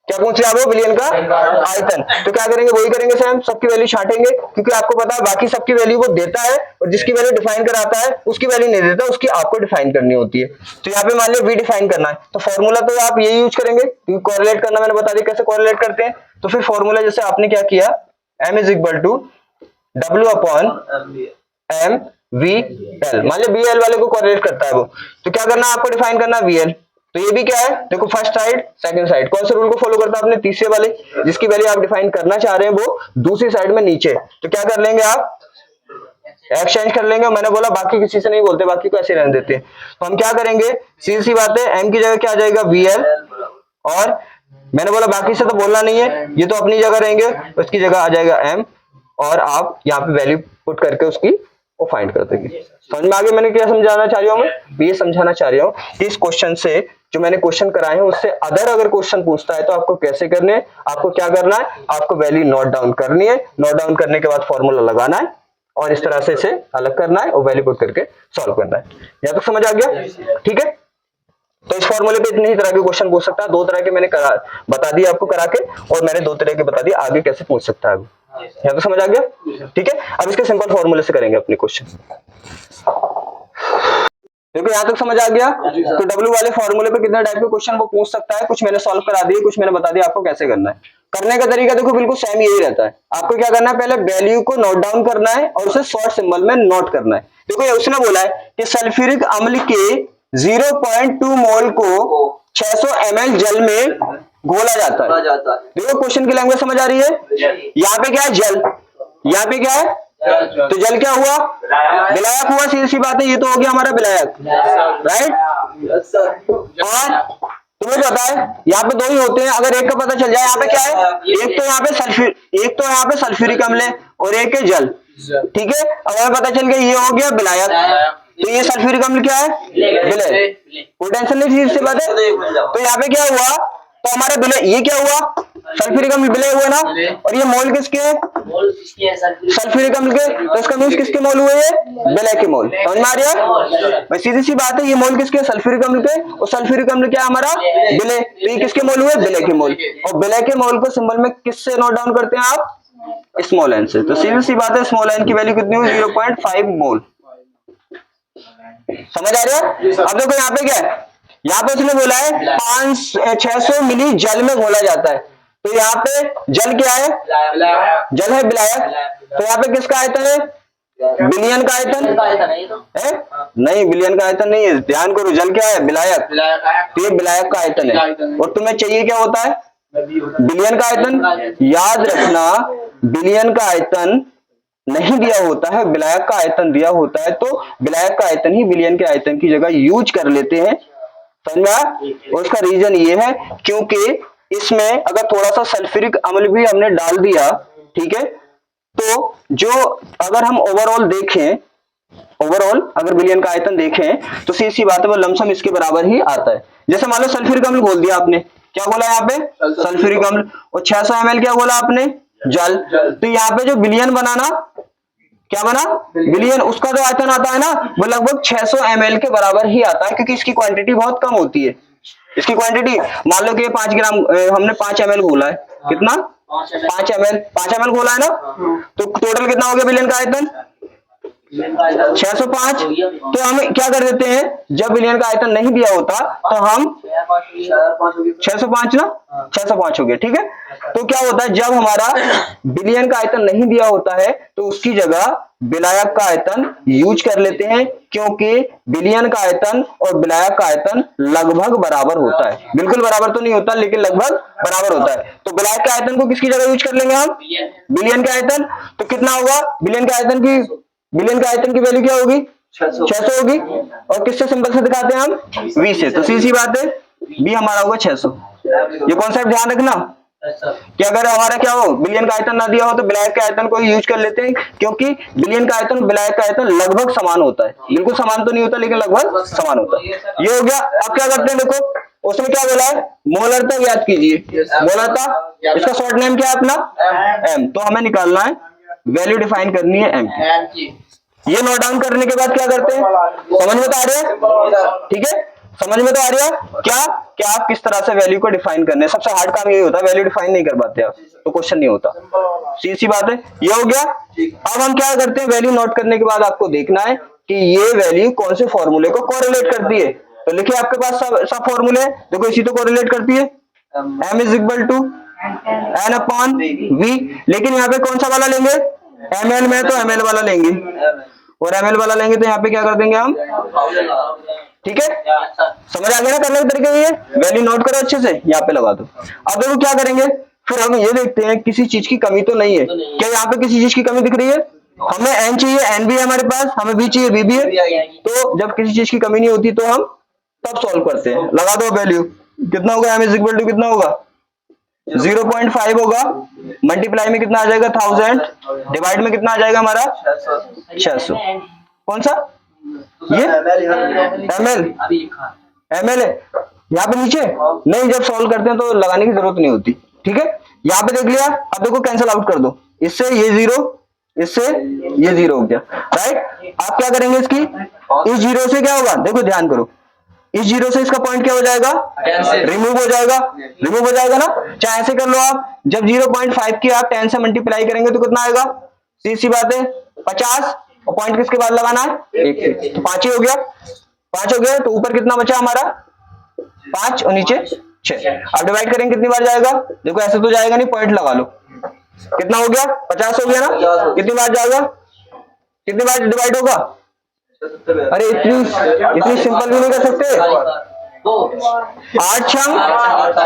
क्या पूछ रहा है वो, बिलियन का आयतन। तो क्या करेंगे, वही करेंगे सेम, सबकी वैल्यू छांटेंगे, क्योंकि आपको पता है बाकी सबकी वैल्यू वो देता है और जिसकी वैल्यू डिफाइन कराता है उसकी वैल्यू नहीं देता, उसकी आपको डिफाइन करनी होती है। तो यहाँ पे मान लिया वी डिफाइन करना है, तो फॉर्मूला तो आप यही यूज करेंगे, क्योंकि कोरिलेट करना मैंने बता दिया कैसे कोरिलेट करते हैं। तो फिर फॉर्मूला जैसे आपने क्या किया, M is equal to W upon M V L, मान लिया वी एल वाले को कोरिलेट करता है वो, तो क्या करना है आपको, डिफाइन करना वी एल। तो ये भी क्या है, देखो फर्स्ट साइड सेकंड साइड, कौन से रूल को फॉलो करता है आपने, तीसरे वाले, जिसकी वैल्यू आप डिफाइन करना चाह रहे हैं वो दूसरी साइड में नीचे। तो क्या कर लेंगे आप, एक्सचेंज कर लेंगे। मैंने बोला बाकी किसी से नहीं बोलते, बाकी को ऐसे रहने देते हैं। तो हम क्या करेंगे, सीधी सी बात है, एम की जगह क्या आ जाएगा, वी एल, और मैंने बोला बाकी से तो बोलना नहीं है, ये तो अपनी जगह रहेंगे, उसकी जगह आ जाएगा एम, और आप यहाँ पे वैल्यू पुट करके उसकी वो फाइंड कर देंगे। समझ में आगे मैंने क्या समझाना चाह रहा हूँ, मैं ये समझाना चाह रहा हूँ कि इस क्वेश्चन से जो मैंने क्वेश्चन कराए हैं उससे अगर क्वेश्चन पूछता है तो आपको कैसे करने हैं, आपको क्या करना है, आपको वैल्यू नोट डाउन करनी है, नोट डाउन करने के बाद फॉर्मूला लगाना है और इस तरह से इसे अलग करना है और वैल्यू पुट करके सॉल्व करना है। यहाँ तक समझ आ गया, ठीक है। तो इस फॉर्मूले पे इतने ही तरह के क्वेश्चन पूछ सकता है, दो तरह के मैंने बता दिया आपको करा के, और मैंने दो तरह के बता दिया आगे कैसे पूछ सकता है। यहाँ तो समझ आ गया, ठीक है। अब इसके सिंपल फॉर्मूले से करेंगे अपने क्वेश्चन। देखो यहाँ तक समझ आ गया। तो डब्ल्यू वाले फॉर्मूले पे कितने टाइप के क्वेश्चन वो पूछ सकता है, कुछ मैंने सॉल्व करा दिए, कुछ मैंने बता दिया आपको कैसे करना है। करने का तरीका देखो बिल्कुल सेम यही रहता है। आपको क्या करना है, पहले वैल्यू को नोट डाउन करना है और उसे शॉर्ट सिंबल में नोट करना है। देखो ये उसने बोला है कि सल्फ्यूरिक अम्ल के 0.2 मोल को 600 ml जल में घोला जाता है। देखो क्वेश्चन की लैंग्वेज समझ आ रही है। यहाँ पे क्या है, जल, यहाँ पे क्या है, तो जल क्या हुआ, विलायक हुआ, सीधी सी बात है, ये तो हो गया हमारा विलायक, राइट। और तुम्हें पता है यहाँ पे दो ही होते हैं, अगर एक का पता चल जाए, यहाँ पे क्या है, एक तो यहाँ पे सल्फ्यूरिक अम्ल है और एक है जल, ठीक है। अब हमें पता चल गया ये हो गया विलायक, तो ये सल्फ्यूरिक अम्ल क्या है, विलय, कोई टेंशन नहीं, सीधी सी बात है। तो यहाँ पे क्या हुआ, तो हमारा विलय, ये क्या हुआ, सल्फ्यूरिक अम्ल विलय हुआ ना, और ये मोल किसके हैं, सल्फ्यूरिक अम्ल के, तो इसका मींस किसके मोल हुए, विलय के मोल। समझ में आ रहा है भाई, सीधी सी बात है, ये मोल किसके, सल्फ्यूरिक अम्ल के, और सल्फ्यूरिक अम्ल क्या है हमारा, विलय, तो ये किसके मोल हुए, विलय के मोल। और विलय के मोल को सिंबल में किससे नोट डाउन करते हैं आप, स्मॉल एन से। तो सीधी सी बात है, स्मॉल एन की वैल्यू कितनी हुई, 0.5 मोल। समझ आ रहा है। अब देखो यहाँ पे क्या है, यहाँ पे उसने बोला है 600 मिली जल में घोला जाता है, तो यहाँ पे जल क्या है, जल है विलायक, तो यहाँ पे किसका आयतन है, बिलियन का आयतन है, नहीं बिलियन का आयतन नहीं है, ध्यान करो, जल क्या है, विलायक, तो ये विलायक का आयतन है, और तुम्हें चाहिए क्या होता है, बिलियन का आयतन। याद रखना, बिलियन का आयतन नहीं दिया होता है, विलायक का आयतन दिया होता है, तो विलायक का आयतन ही बिलियन के आयतन की जगह यूज कर लेते हैं, समझा। और उसका रीजन ये है क्योंकि इसमें अगर थोड़ा सा सल्फ्यूरिक अम्ल भी हमने डाल दिया, ठीक है, तो जो अगर हम ओवरऑल देखें, ओवरऑल अगर बिलियन का आयतन देखें तो सीधी सी बात है वो लमसम इसके बराबर ही आता है। जैसे मान लो सल्फ्यूरिक अम्ल बोल दिया आपने, क्या बोला यहाँ पे, सल्फ्यूरिक अम्ल, और 600 ml क्या बोला आपने, जल, तो यहाँ पे जो बिलियन बनाना, क्या बना, बिलियन, उसका जो आयतन आता है ना वो लगभग 600 ml के बराबर ही आता है, क्योंकि इसकी क्वांटिटी बहुत कम होती है। इसकी क्वांटिटी मान लो कि 5 ग्राम हमने 5 ml घोला है, कितना, 5 ml घोला है ना, तो टोटल कितना हो गया बिलियन का आयतन, 605। तो हम क्या कर देते हैं, जब बिलियन का आयतन नहीं दिया होता तो हम 605 ना, 605 हो गया, ठीक है। तो क्या होता है, जब हमारा बिलियन का आयतन नहीं दिया होता है तो उसकी जगह विलायक का आयतन यूज कर लेते हैं, क्योंकि बिलियन का आयतन और विलायक का आयतन लगभग बराबर होता है, बिल्कुल बराबर तो नहीं होता लेकिन लगभग बराबर होता है। तो विलायक के आयतन को किसकी जगह यूज कर लेंगे हम, बिलियन के आयतन, तो कितना होगा, बिलियन के आयतन की वैल्यू क्या होगी, 600 होगी, और किससे सिंबल से दिखाते हैं हम, वी से, तो सीधी सी बात है बी हमारा होगा 600। ये कॉन्सेप्ट ध्यान रखना कि अगर हमारा क्या हो, बिलियन का आयतन ना दिया हो तो विलायक के आयतन को यूज कर लेते हैं, क्योंकि बिलियन का आयतन विलायक का आयतन लगभग समान होता है, बिल्कुल समान तो नहीं होता लेकिन लगभग समान होता है। ये हो गया। अब क्या करते हैं, देखो उसने क्या बोला है, मोलरता याद कीजिए, मोलरता, इसका शॉर्ट नेम क्या है अपना, एम। तो हमें निकालना है, वैल्यू डिफाइन करनी है एम की। ये नोट डाउन करने के बाद क्या करते हैं, समझ में तो आ रहा है, ठीक है, समझ में तो आ रहा है क्या, क्या आप किस तरह से वैल्यू को डिफाइन करने, सबसे हार्ड काम यही होता है, वैल्यू डिफाइन नहीं कर पाते आप तो क्वेश्चन नहीं होता, सी बात है, ये हो गया। अब हम क्या करते हैं, वैल्यू नोट करने के बाद आपको देखना है कि ये वैल्यू कौन से फॉर्मूले को कोरिलेट करती है। तो लिखिए आपके पास सब फॉर्मूले, देखो इसी तो कोरिलेट करती है, m is equal to n upon v, लेकिन यहाँ पे कौन सा वाला लेंगे, ml में तो ml वाला लेंगे, और ml वाला लेंगे तो यहाँ पे क्या कर देंगे हम, ठीक है, समझ आ गया ना करने के तरीके, ये वैल्यू नोट करो अच्छे से, यहाँ पे लगा दो। अब देखो क्या करेंगे, फिर हम ये देखते हैं किसी चीज की कमी तो नहीं है, क्या यहाँ पे किसी चीज की कमी दिख रही है, हमें n चाहिए, n भी है हमारे पास, हमें v चाहिए, v भी है, तो जब किसी चीज की कमी नहीं होती तो हम तब सॉल्व करते हैं। लगा दो वैल्यू, कितना होगा, m इज इक्वल टू कितना होगा 0.5 होगा, मल्टीप्लाई में कितना आ जाएगा 1000, डिवाइड में कितना आ जाएगा हमारा 600, कौन सा ये ml, ml है यहाँ पे नीचे नहीं, जब सॉल्व करते हैं तो लगाने की जरूरत नहीं होती, ठीक है, यहाँ पे देख लिया। अब देखो कैंसिल आउट कर दो, इससे ये जीरो, इससे ये जीरो हो गया, राइट। आप क्या करेंगे, इसकी इस जीरो से क्या होगा, देखो ध्यान करो, इस जीरो से इसका पॉइंट क्या हो जाएगा, रिमूव हो जाएगा, रिमूव हो जाएगा ना, चाहे ऐसे कर लो आप, जब 0.5 की आप 10 से मल्टीप्लाई करेंगे तो कितना आएगा, सी बात है 50, और पॉइंट किसके बाद लगाना है, एक से, तो 5 ही हो गया, 5 हो गया, तो ऊपर कितना बचा हमारा 5 और नीचे 6। अब डिवाइड करेंगे कितनी बार जाएगा, देखो ऐसे तो जाएगा नहीं, पॉइंट लगा लो, कितना हो गया 50 हो गया ना, कितनी बार जाएगा, कितनी बार डिवाइड होगा, अरे इतनी सिंपल भी नहीं कर सकते, 8 छंग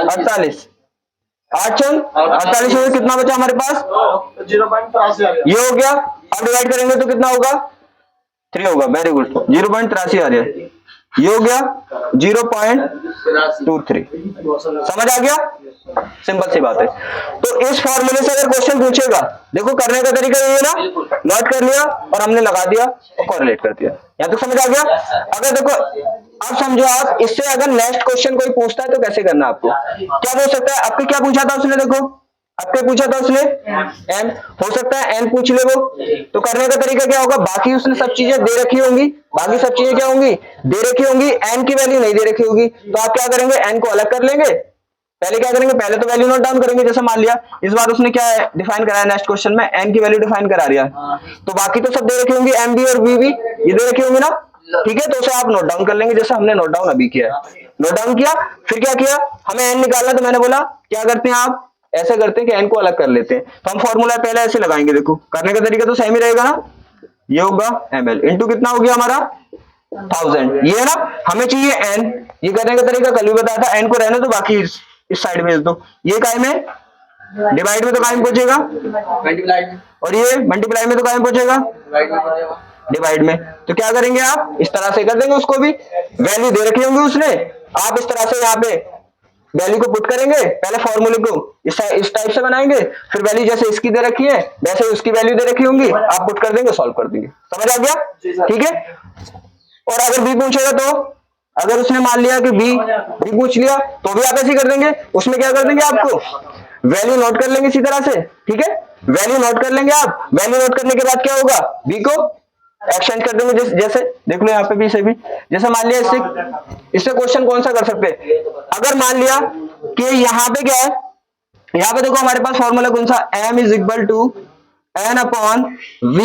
48, 8 छंग 48 में कितना बचा हमारे पास 0.83, ये हो गया। अब डिवाइड करेंगे तो कितना होगा 3 होगा, वेरी गुड, 0.83 आ रहा है, ये हो गया 0.23, समझ आ गया, सिंपल सी बात है। तो इस फॉर्मूले से अगर क्वेश्चन पूछेगा, देखो करने का तरीका ये है ना, नोट कर लिया और हमने लगा दिया और कोरिलेट कर दिया, यहाँ तक समझ आ गया। अगर देखो अब समझो आप, इससे अगर नेक्स्ट क्वेश्चन कोई पूछता है तो कैसे करना, आपको क्या बोल सकता है, आपके क्या पूछा था उसने, देखो आपके पूछा था उसने एन, हो सकता है एन पूछ ले वो, तो करने का तरीका क्या होगा, बाकी उसने सब चीजें दे रखी होंगी, बाकी सब चीजें क्या होंगी, दे रखी होंगी, एन की वैल्यू नहीं दे रखी होगी, तो आप क्या करेंगे, एन को अलग कर लेंगे, पहले क्या करेंगे, पहले तो वैल्यू नोट डाउन करेंगे, जैसे मान लिया इस बार उसने क्या डिफाइन कराया नेक्स्ट क्वेश्चन में, एन की वैल्यू डिफाइन करा रहा है, तो बाकी तो सब दे रखी होंगी, एम भी और बी भी ये दे रखी होंगी ना, ठीक है, तो उसे आप नोट डाउन कर लेंगे, जैसे हमने नोट डाउन अभी किया है, नोट डाउन किया, फिर क्या किया, हमें एन निकालना, तो मैंने बोला क्या करते हैं आप, ऐसे करते हैं कि एन को अलग कर लेते हैं, तो हम फॉर्मूला पहले ऐसे लगाएंगे, देखो करने का तरीका तो सेम ही रहेगा ना, ये होगा ml इंटू कितना हो गया हमारा 1000, ये है ना, हमें चाहिए n, ये करने का तरीका कल भी बताया था, n को रहने दो, बाकी इस साइड भेज दो, ये काय में डिवाइड में तो काय में पहुंचेगा, और ये मल्टीप्लाई में तो काय में पहुंचेगा, डिवाइड में, तो क्या करेंगे आप इस तरह से कर देंगे, उसको भी वैल्यू दे रखी होंगी उसने, आप इस तरह से यहाँ पे वैल्यू को पुट करेंगे, पहले फॉर्मूले को इस टाइप से बनाएंगे, फिर वैल्यू जैसे इसकी दे रखी है वैसे उसकी वैल्यू दे रखी होंगी, आप पुट कर देंगे, सॉल्व कर देंगे, समझ आ गया, ठीक है। और अगर बी पूछेगा, तो अगर उसने मान लिया कि बी पूछ लिया, तो भी आप ऐसे कर देंगे, उसमें क्या कर देंगे, आपको वैल्यू नोट कर लेंगे इसी तरह से, ठीक है, वैल्यू नोट कर लेंगे आप, वैल्यू नोट करने के बाद क्या होगा, बी को एक्सचेंज कर देंगे, जैसे देख लो यहाँ पे भी से भी, जैसे मान लिया इससे क्वेश्चन कौन सा कर सकते हैं, अगर मान लिया कि यहाँ पे क्या है, यहाँ पे देखो हमारे पास फॉर्मूला कौन सा, m is equal to n upon v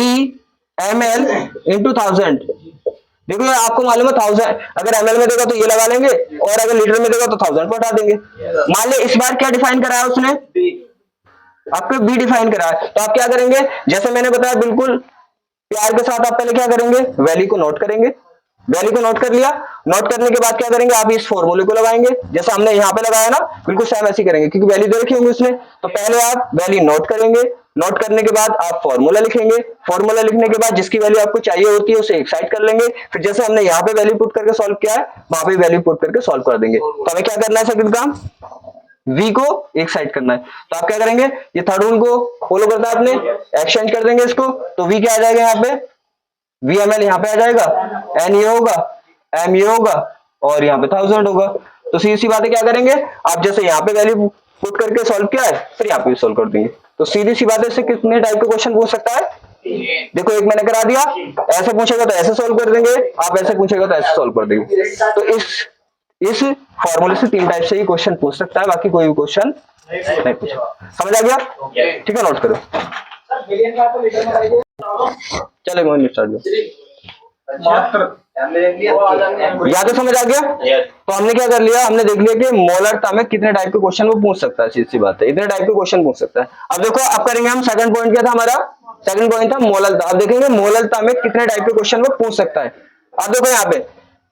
ml into 1000, देखो आपको मालूम है 1000, अगर ml में देगा तो ये लगा लेंगे, और अगर लीटर में देगा तो 1000 को हटा देंगे। मान लिया इस बार क्या डिफाइन कराया उसने, आपको b डिफाइन कराया, तो आप क्या करेंगे, जैसे मैंने बताया बिल्कुल प्यार के साथ, आप पहले क्या करेंगे, वैल्यू को नोट करेंगे, वैल्यू को नोट कर लिया, नोट करने के बाद क्या करेंगे, आप इस फॉर्मूले को लगाएंगे, जैसे हमने यहाँ पे लगाया ना, बिल्कुल सेम ऐसे करेंगे, क्योंकि वैल्यू दे रखी होंगी उसने, तो पहले आप वैल्यू नोट करेंगे, नोट करने के बाद आप फॉर्मूला लिखेंगे, फॉर्मूला लिखने के बाद जिसकी वैल्यू आपको चाहिए होती है उसे एक साइड कर लेंगे, फिर जैसे हमने यहाँ पे वैल्यू पुट करके सॉल्व किया है, वहां पे वैल्यू पुट करके सॉल्व कर देंगे। तो हमें क्या करना है, सेकंड काम v को एक साइड करना है, तो आप क्या करेंगे, ये थर्ड रूल को फॉलो करता है आपने, एक्सचेंज कर देंगे इसको, तो v क्या आ जाएगा यहाँ पे, VML यहाँ पे आ जाएगा, n ये होगा, m ये होगा, और यहाँ पे 1000 होगा, तो सीधी सी बातें क्या करेंगे, आप जैसे यहाँ पे वैल्यू पुट करके सॉल्व किया है, फिर यहाँ पे भी सॉल्व कर देंगे। तो सीधी सी बातें से कितने टाइप के क्वेश्चन पूछ सकता है, देखो एक मैंने करा दिया, ऐसे पूछेगा तो ऐसे सॉल्व कर देंगे, आप ऐसे पूछेगा तो ऐसे सॉल्व कर देंगे। तो इस फॉर्मूले से 3 टाइप से ही क्वेश्चन पूछ सकता है, बाकी कोई भी क्वेश्चन नहीं पूछा। समझ आ गया, ठीक है, नोट करो। चलो मोहन स्टार्ट, या तो समझ आ गया। तो हमने क्या कर लिया, हमने देख लिया कि मोलरता में कितने टाइप के क्वेश्चन वो पूछ सकता है, सीधी सी बात है, इतने टाइप के क्वेश्चन पूछ सकता है। अब देखो, अब करेंगे हम सेकंड पॉइंट, क्या था हमारा सेकंड पॉइंट था मोलरता। अब देखेंगे मोलरता में कितने टाइप के क्वेश्चन वो पूछ सकता है। अब देखो यहाँ पे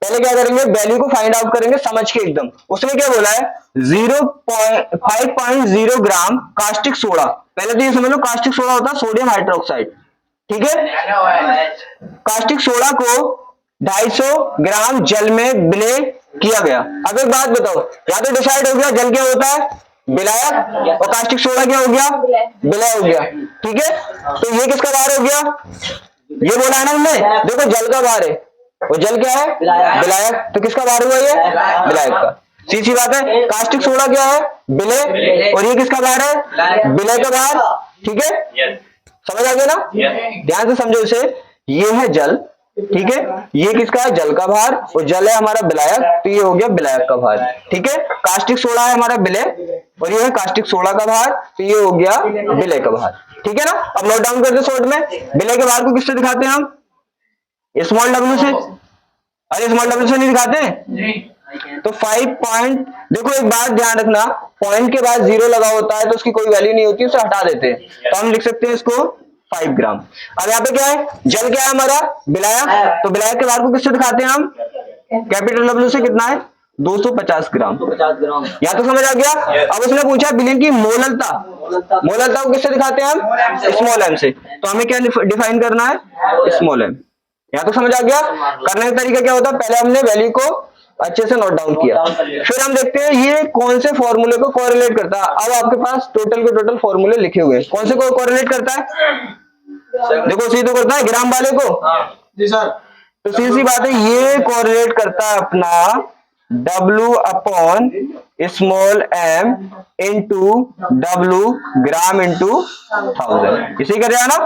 पहले क्या करेंगे, वैल्यू को फाइंड आउट करेंगे समझ के एकदम। उसने क्या बोला है, 5.0 ग्राम कास्टिक सोडा। पहले तो ये समझ लो कास्टिक सोडा होता है सोडियम हाइड्रोक्साइड, ठीक है। कास्टिक सोडा को 250 ग्राम जल में विलय किया गया। अब एक बात बताओ, या तो डिसाइड हो गया जल क्या होता है, विलायक, और कास्टिक सोडा क्या हो गया, विलय हो गया, ठीक है। तो ये किसका भार हो गया, ये बोला है ना हमने, देखो जल का भार है, और जल क्या है, विलायक, तो किसका भार हुआ ये, विलायक का। सीधी बात है, कास्टिक सोडा क्या है, विलय, और ये किसका भार है, विलय का भार, ठीक है। समझ आ गया ना, ध्यान से समझो इसे, ये है जल, ठीक है, ये किसका है, जल का भार, और जल है हमारा विलायक, तो ये हो गया विलायक का भार, ठीक है। कास्टिक सोडा है हमारा विलय, और ये है कास्टिक सोडा का भार, तो ये हो गया विलय का भार, ठीक है ना। अब नोट डाउन कर दो शॉर्ट में, विलय के भार को किससे दिखाते हैं हम, स्मॉल डब्ल्यू से। अरे स्मॉल डब्ल्यू से नहीं दिखाते हैं, तो 5 पॉइंट, देखो एक बात ध्यान रखना, पॉइंट के बाद 0 लगा होता है तो उसकी कोई वैल्यू नहीं होती, उसे हटा देते हैं, तो हम लिख सकते हैं इसको 5 ग्राम। अब यहाँ पे क्या है, जल क्या है हमारा, विलायक, तो विलायक के भार को किससे दिखाते हैं हम, कैपिटल डब्ल्यू से। कितना है, 250 ग्राम। या तो समझ आ गया। अब उसने पूछा विलयन की मोलरता, मोलरता को किससे दिखाते हैं हम, स्मॉल एम से, तो हमें क्या डिफाइन करना है, स्मॉल एम। यहाँ तो समझ आ गया। करने का तरीका क्या होता है, पहले हमने वैल्यू को अच्छे से नोट डाउन किया, फिर हम देखते हैं ये कौन से फॉर्मूले को कोरिलेट करता है। अब आपके पास टोटल के टोटल फॉर्मूले लिखे हुए हैं, कौन से को कोरिलेट करता है, देखो सी तो करता है ग्राम वाले को, जी सर। तो सीधी बात है, ये कोरिलेट करता है अपना W upon small m into W gram into 1000, इसे कर रहे हैं ना,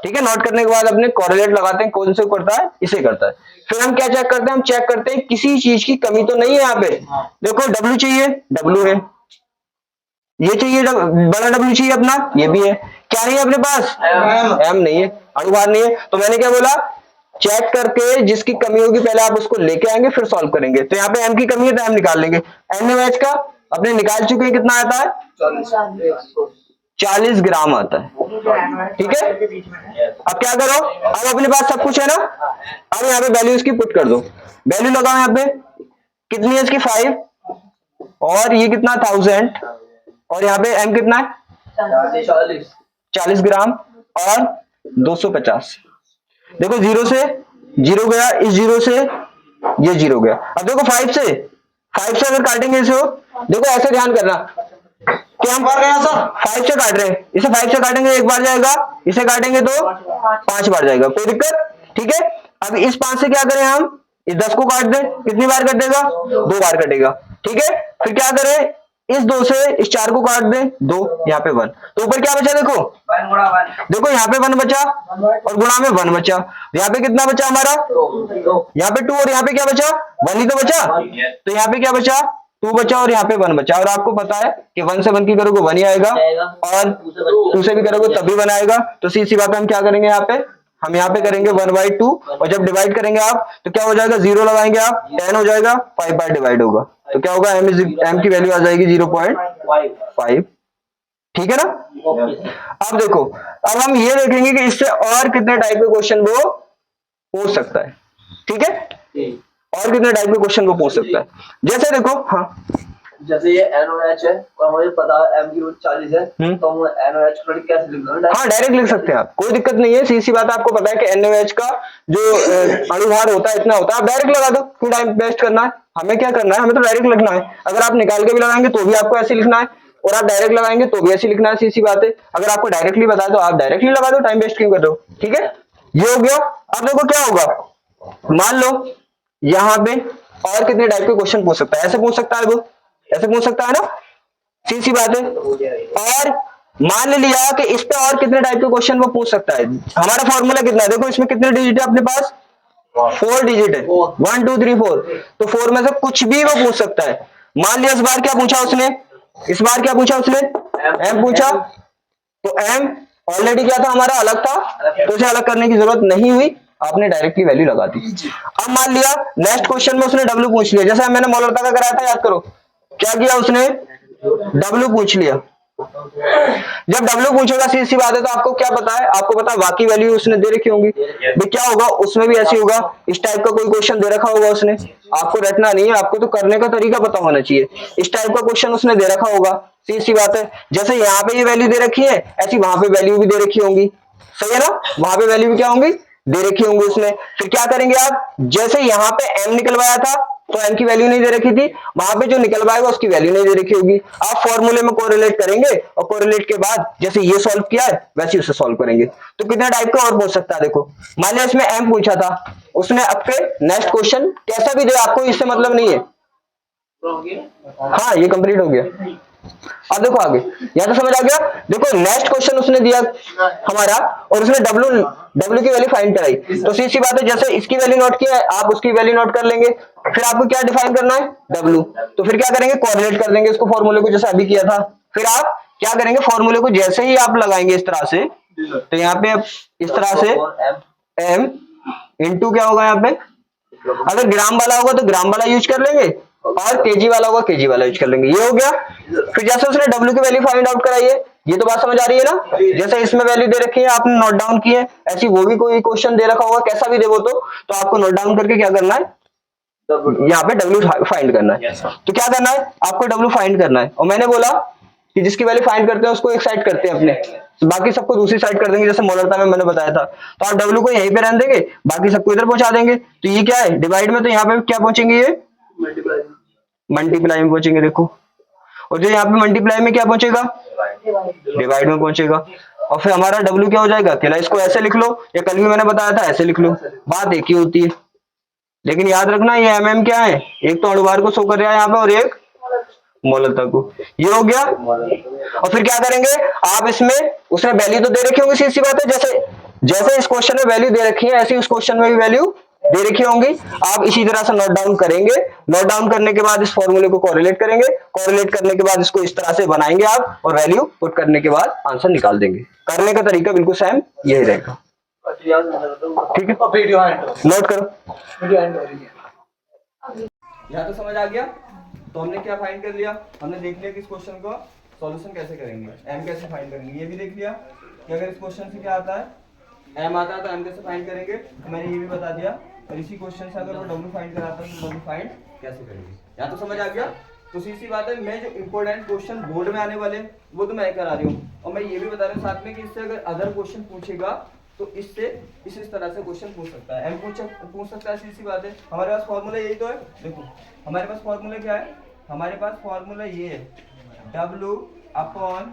ठीक है। नोट करने के बाद अपने कोरिलेट लगाते हैं, कौन से करता है, इसे करता है। फिर हम क्या चेक करते हैं, हम चेक करते हैं किसी चीज की कमी तो नहीं है यहाँ पे। देखो W चाहिए, W है, ये चाहिए बड़ा W चाहिए अपना, ये भी है, क्या नहीं है अपने पास, M नहीं है, अणुभार नहीं है। तो मैंने क्या बोला, चेक करके जिसकी कमी होगी पहले आप उसको लेके आएंगे, फिर सॉल्व करेंगे। तो यहाँ पे M की कमी है तो M निकाल लेंगे, NaOH का अपने निकाल चुके हैं, कितना आता है, 40 ग्राम आता है, ठीक है। अब क्या करो, अब अपने पास सब कुछ है ना, अब यहाँ पे वैल्यू इसकी पुट कर दो, वैल्यू लगाओ यहाँ पे, कितनी है इसकी 5, और ये कितना 1000, और यहाँ पे M कितना है 40 ग्राम और 250। देखो 0 से 0 गया, इस 0 से ये 0 गया। अब देखो 5 से अगर काटेंगे इसे, देखो ऐसे ध्यान करना कि हम 5 से काट रहे हैं, इसे 5 से काटेंगे 1 बार जाएगा, इसे काटेंगे तो 5 बार जाएगा, कोई दिक्कत, ठीक है। अब इस 5 से क्या करें हम, इस 10 को काट दें, कितनी बार कटेगा, 2 बार कटेगा, ठीक है। फिर क्या करें, इस 2 से इस 4 को काट दें, 2, यहाँ पे 1, तो ऊपर क्या बचा, देखो देखो यहाँ पे 1 बचा और गुणा में 1 बचा, यहाँ पे कितना बचा हमारा, यहाँ पे 2, और यहाँ पे क्या बचा, 1 ही तो बचा, तो यहाँ पे क्या बचा, 2 बचा, और यहाँ पे 1 बचा। और आपको पता है कि 1 से 1 की करोगे 1 ही आएगा, और 2 से भी करोगे तब भी 1 आएगा। तो सीधी बात हम क्या करेंगे, यहाँ पे हम यहाँ पे करेंगे 1/2, और जब डिवाइड करेंगे आप तो क्या हो जाएगा, 0 लगाएंगे आप 10 हो जाएगा, 5 बार डिवाइड होगा, तो क्या होगा, m की वैल्यू आ जाएगी 0.5, ठीक है ना। अब देखो, अब हम ये देखेंगे कि इससे और कितने टाइप के क्वेश्चन वो पूछ सकता है, ठीक है, और कितने टाइप के क्वेश्चन वो पूछ सकता है। जैसे देखो, हाँ जैसे ये NOH है और मुझे पता है M की वैल्यू 40 है, तो हम NOH को कैसे लिख दूं, हाँ डायरेक्ट लिख सकते हैं आप, कोई दिक्कत नहीं है। सीधी बात आपको पता है कि NOH का जो अणुभार होता है इतना होता है, आप डायरेक्ट लगा दो, क्यों टाइम वेस्ट करना है, हमें क्या करना है, हमें तो डायरेक्ट लिखना है। अगर आप निकाल के भी लगाएंगे तो भी आपको ऐसे लिखना है, और आप डायरेक्ट लगाएंगे तो भी ऐसे लिखना है, सीधी बात है। अगर आपको डायरेक्टली बता दो आप डायरेक्टली लगा दो, टाइम वेस्ट क्यों कर दो, ठीक है। ये हो गया। अब देखो क्या होगा, मान लो यहाँ पे और कितने टाइप के क्वेश्चन पूछ सकता है, ऐसे पूछ सकता है वो, ऐसे पूछ सकता है ना, सीधी सी बात है। और मान लिया कि इस पे और कितने टाइप के क्वेश्चन वो पूछ सकता है। हमारा फॉर्मूला कितना है, देखो इसमें कितने डिजिट है अपने पास, 4 डिजिट है, 1 2 3 4, तो 4 में से कुछ भी वो पूछ सकता है। मान लिया इस बार क्या पूछा उसने, इस बार क्या पूछा उसने, एम पूछा, तो एम ऑलरेडी क्या था हमारा, अलग था, तो उसे अलग करने की जरूरत नहीं हुई, आपने डायरेक्टली वैल्यू लगा दी। अब मान लिया नेक्स्ट क्वेश्चन में उसने डब्ल्यू पूछ लिया, जैसे मैंने मोलरता का कराया था, याद करो क्या किया उसने, डब्ल्यू पूछ लिया। जब डब्ल्यू पूछेगा सीधी सी बात है, तो आपको क्या पता है, आपको पता है बाकी वैल्यू उसने दे रखी होंगी, तो क्या होगा उसमें भी ऐसे होगा, इस टाइप का कोई क्वेश्चन दे रखा होगा उसने, आपको रटना नहीं है, आपको तो करने का तरीका पता होना चाहिए। इस टाइप का क्वेश्चन उसने दे रखा होगा, सीधी सी बात है, जैसे यहाँ पे ये वैल्यू दे रखी है, ऐसी वहां पे वैल्यू भी दे रखी होंगी, सही है ना, वहां पे वैल्यू भी क्या होंगी, दे रखी होंगी उसने। फिर क्या करेंगे आप, जैसे यहाँ पे एम निकलवाया था तो एम की वैल्यू नहीं दे रखी थी, वहां पे जो निकलवाएगा उसकी वैल्यू नहीं दे रखी होगी, आप फॉर्मूले में कोरिलेट करेंगे और कोरिलेट के बाद जैसे ये सॉल्व किया है वैसे उसे सॉल्व करेंगे। तो कितने टाइप का और पूछ सकता है, देखो मान लिया इसमें एम पूछा था, उसने अब पे नेक्स्ट क्वेश्चन कैसा भी दे, आपको इससे मतलब नहीं है, हाँ ये कंप्लीट हो गया। अब देखो आगे, यहां तो समझ आ गया। देखो नेक्स्ट क्वेश्चन उसने दिया हमारा और उसने डब्ल्यू की वैल्यू फाइंड कराई, तो सीधी सी बात है, जैसे इसकी वैल्यू नोट किया है आप उसकी वैल्यू नोट कर लेंगे, फिर आपको क्या डिफाइन करना है, डब्ल्यू, तो फिर क्या करेंगे, कोरिलेट कर देंगे इसको फॉर्मूले को, जैसे अभी किया था। फिर आप क्या करेंगे, फॉर्मूले को जैसे ही आप लगाएंगे इस तरह से, तो यहाँ पे इस तरह से एम इंटू क्या होगा, यहाँ पे अगर ग्राम वाला होगा तो ग्राम वाला यूज कर लेंगे, और केजी वाला होगा केजी वाला यूज कर लेंगे, ये हो गया। फिर जैसे उसने डब्ल्यू की वैल्यू फाइंड आउट कराई है, ये तो बात समझ आ रही है ना, जैसे इसमें वैल्यू दे रखी है आपने नोट डाउन की है, ऐसी वो भी कोई क्वेश्चन दे रखा होगा कैसा भी दे वो, तो आपको नोट डाउन करके क्या करना है, यहाँ पे डब्ल्यू फाइंड करना है। तो क्या करना है, आपको डब्ल्यू फाइंड करना है, और मैंने बोला कि जिसकी वैल्यू फाइंड करते हैं उसको एक साइड करते हैं अपने, तो बाकी सबको दूसरी साइड कर देंगे, जैसे मोलरता में मैंने बताया था। तो आप डब्ल्यू को यहीं पे रहने देंगे, बाकी सबको इधर पहुंचा देंगे, तो ये क्या है डिवाइड में, तो यहाँ पे क्या पहुंचेंगे, ये मल्टीप्लाई में पहुंचेंगे, देखो, और जो यहाँ पे मल्टीप्लाई में क्या पहुंचेगा, डिवाइड में पहुंचेगा, और फिर हमारा डब्ल्यू क्या हो जाएगा अकेला, इसको ऐसे लिख लो, या कल भी मैंने बताया था ऐसे लिख लो, बात एक ही होती है। लेकिन याद रखना ये एमएम क्या है, एक तो अणुभार को शो कर रहा है यहाँ पे और एक मोलरता को, ये हो गया। और फिर क्या करेंगे आप, इसमें उसने वैल्यू तो दे रखी होंगी, सीधी सी बात है, जैसे जैसे इस क्वेश्चन में वैल्यू दे रखी है ऐसे उस क्वेश्चन में भी वैल्यू दे रखी होंगी, आप इसी तरह से नोट डाउन करेंगे, नोट डाउन करने के बाद इस फॉर्मूले को कोरिलेट करेंगे, कोरिलेट करने के बाद इसको इस तरह से बनाएंगे आप, और वैल्यू पुट करने के बाद आंसर निकाल देंगे। करने का तरीका बिल्कुल सेम यही रहेगा, ठीक है, नोट करो, यहाँ तो समझ आ गया। तो हमने क्या फाइंड कर लिया, हमने देख लिया कि इस क्वेश्चन का सॉल्यूशन कैसे करेंगे, एम कैसे फाइंड करेंगे, ये भी देख लिया कि अगर इस क्वेश्चन से क्या आता है, एम आता है तो एम कैसे फाइंड करेंगे, तो मैंने ये भी बता दिया। और इसी क्वेश्चन से अगर वो डब्ल्यू फाइंड कराता है तो डब्ल्यू फाइंड कैसे करेंगे, यहाँ तो समझ आ गया। तो सीधी बात है, मैं जो इंपॉर्टेंट क्वेश्चन बोर्ड में आने वाले वो तो मैं करा रही हूँ, और मैं ये भी बता रहा हूँ साथ में कि इससे अगर अदर क्वेश्चन पूछेगा तो इससे इस तरह से क्वेश्चन पूछ सकता है, एम पूछ सकता है, सीधी बात है। हमारे पास फॉर्मूला यही तो है, देखो हमारे पास फॉर्मूला क्या है, हमारे पास फॉर्मूला ये है, W अपॉन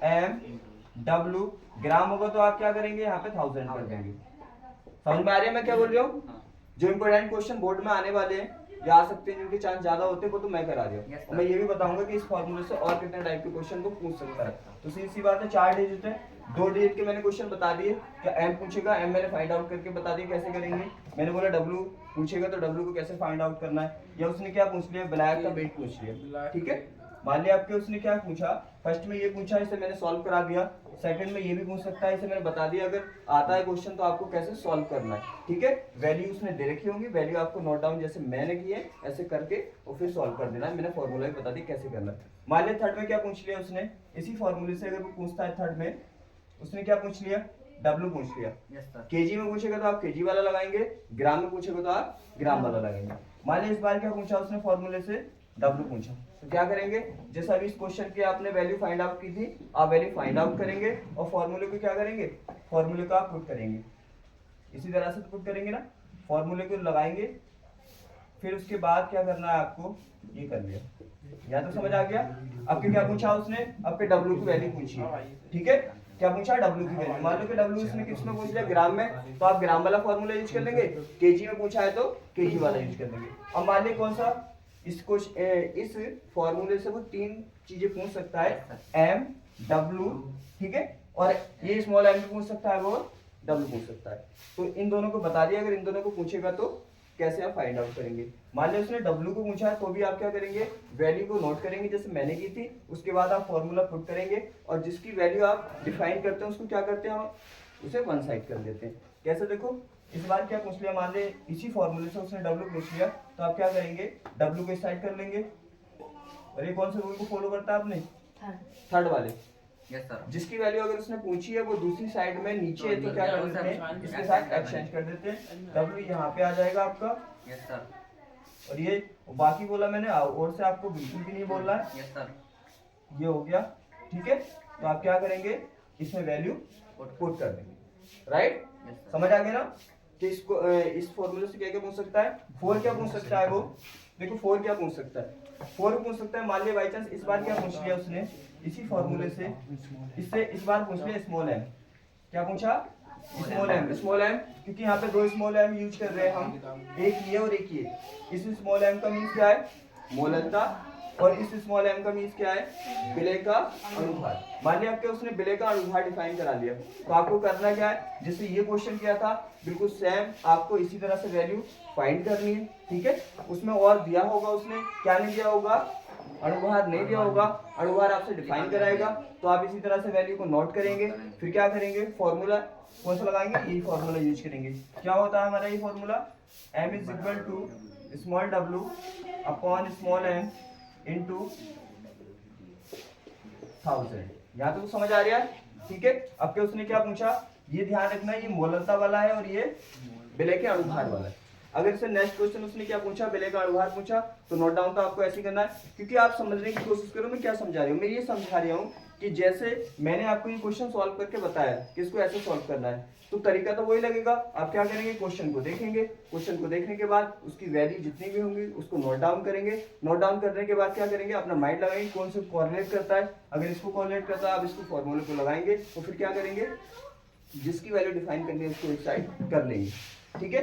एम, W ग्राम होगा तो आप क्या करेंगे, यहाँ पे 1000 कर देंगे। समझ में आ रही है मैं क्या बोल रही हूँ, जो इंपोर्टेंट क्वेश्चन बोर्ड में आने वाले हैं या आ सकते हैं जिनके चांस ज्यादा होते हैं वो तो मैं करा रही हूँ, और मैं ये भी बताऊंगा कि इस फॉर्मूले से और कितने टाइप के क्वेश्चन को पूछ सकता है। तो सीधी बात है, 4 डिजिट है, 2 डिजिट के मैंने क्वेश्चन बता दिए, क्या एम पूछेगा, एम मैंने फाइंड आउट करके बता दिया कैसे करेंगे। मैंने बोला डब्ल्यू पूछेगा तो डब्ल्यू को कैसे फाइंड आउट करना है, या उसने क्या पूछ लिया, ब्लैक का वेट पूछ लिया, ठीक है। मान लिया आपके उसने क्या पूछा, फर्स्ट में ये पूछा, इसे मैंने सॉल्व करा दिया, सेकंड में ये भी पूछ सकता है, इसे मैंने बता दिया अगर आता है क्वेश्चन तो आपको कैसे सॉल्व करना है, ठीक है। वैल्यू उसने दे रखी होंगी, वैल्यू आपको नोट डाउन जैसे मैंने की है ऐसे करके और फिर सॉल्व कर देना है, मैंने फॉर्मूला भी बता दी कैसे करना है। मान लिया थर्ड में क्या पूछ लिया उसने, इसी फॉर्मूले से अगर वो पूछता है थर्ड में, उसने क्या पूछ लिया, डब्ल्यू पूछ लिया, केजी में पूछेगा तो आप केजी वाला लगाएंगे, ग्राम में पूछेगा तो आप ग्राम वाला लगाएंगे। मान लिया इस बार क्या पूछा उसने, फॉर्मूले से डब्ल्यू पूछा, तो क्या करेंगे, जैसा अभी इस क्वेश्चन की आपने वैल्यू फाइंड आउट की थी, आप वैल्यू फाइंड आउट करेंगे और फॉर्मूले को क्या करेंगे, फॉर्मूले को आप पुट करेंगे, इसी तरह से पुट करेंगे ना, फॉर्मूले को लगाएंगे, फिर उसके बाद क्या करना है आपको, ये कर लिया, या तो समझ आ गया। अब क्या पूछा उसने, अब पे डब्ल्यू की वैल्यू पूछी, ठीक है। क्या पूछा, W की वैल्यू। मान लो कि W इसने किस में पूछ लिया, ग्राम में, तो आप ग्राम वाला फॉर्मूला यूज कर लेंगे। केजी में पूछा है तो केजी वाला यूज कर लेंगे। अब मान लीजिए कौन सा, इस फॉर्मूले से वो 3 चीजें पूछ सकता है, M, W, ठीक है, और ये स्मॉल m भी पूछ सकता है, वो W पूछ सकता है। तो इन दोनों को बता दिया, अगर इन दोनों को पूछेगा तो कैसे आप फाइंड आउट करेंगे। मान लिया उसने W को पूछा है तो भी आप क्या करेंगे, वैल्यू को नोट करेंगे जैसे मैंने की थी, उसके बाद आप फॉर्मूला पुट करेंगे और जिसकी वैल्यू आप डिफाइन करते हैं उसको क्या करते हैं, हम उसे वन साइड कर देते हैं। कैसे, देखो इस बार क्या पूछ लिया, मान ले इसी फॉर्मूले से उसने W पूछ लिया, तो आप क्या करेंगे, W को इस साइड कर लेंगे। और ये कौन से रूल को फॉलो करता है आपने, थर्ड वाले। Yes sir. जिसकी वैल्यू अगर उसने पूछी है वो दूसरी साइड में नीचे है तो क्या कर देते हैं, इसके साथ एक्सचेंज कर देते हैं। W यहाँ पे आ जाएगा आपका। Yes sir. और ये बाकी बोला मैंने, और से आपको बिल्कुल भी नहीं बोलना है। Yes sir. ये हो गया, ठीक है। तो आप क्या करेंगे, इसमें वैल्यू पुट कर देंगे, राइट। समझ आ गया ना कि इसको इस फॉर्मूले से क्या क्या पूछ सकता है, 4 क्या पूछ सकता है वो, देखो 4 क्या पूछ सकता है, 4 पूछ सकता है। मान लिया बाई चांस इस बार क्या पूछ लिया उसने, इसी फॉर्मूले से इससे इस बार पूछ लिया स्मॉल m। क्या पूछा, स्मॉल m, क्योंकि यहाँ पे 2 स्मॉल m यूज कर रहे हैं हम, एक ये और एक ये। इस स्मॉल m का मीन्स क्या है, मोलकता, और इस स्मॉल m का मीन्स क्या है, विलय का अनुभार। मान लिया आपके उसने विलय का अनुभार डिफाइन करा लिया, तो आपको करना क्या है, जैसे ये क्वेश्चन किया था बिल्कुल सेम आपको इसी तरह से वैल्यू फाइंड करनी है, ठीक है। उसमें और दिया होगा उसने, क्या नहीं दिया होगा, अनुभार नहीं दिया होगा, अनुभार आपसे डिफाइन कराएगा, तो आप इसी तरह से वैल्यू को नोट करेंगे। फिर क्या करेंगे, फॉर्मूला कौन सा लगाएंगे, यही फॉर्मूला यूज करेंगे। क्या होता है हमारा ये formula, m is equal to small w upon small m into 1000। यहाँ तो समझ आ रहा है, ठीक है। अब क्या उसने क्या पूछा, ये ध्यान रखना ये मोलकता वाला है और ये विलय के अनुभार वाला है। अगर से नेक्स्ट क्वेश्चन उसने क्या पूछा, विलय का अनुभार पूछा, तो नोट डाउन तो आपको ऐसे करना है, क्योंकि आप समझने की कोशिश करो मैं क्या समझा रही हूँ। मैं ये समझा रही हूँ कि जैसे मैंने आपको ये क्वेश्चन सॉल्व करके बताया कि इसको ऐसे सॉल्व करना है, तो तरीका तो वही लगेगा। आप क्या करेंगे, क्वेश्चन को देखेंगे, क्वेश्चन को देखने के बाद उसकी वैल्यू जितनी भी होंगी उसको नोट डाउन करेंगे। नोट डाउन करने के बाद क्या करेंगे, अपना माइंड लगाएंगे कौन से कोरिलेट करता है। अगर इसको कोरिलेट करता है आप इसको फॉर्मूले को लगाएंगे, तो फिर क्या करेंगे, जिसकी वैल्यू डिफाइन करनी है उसको एक साइड कर लेंगे, ठीक है।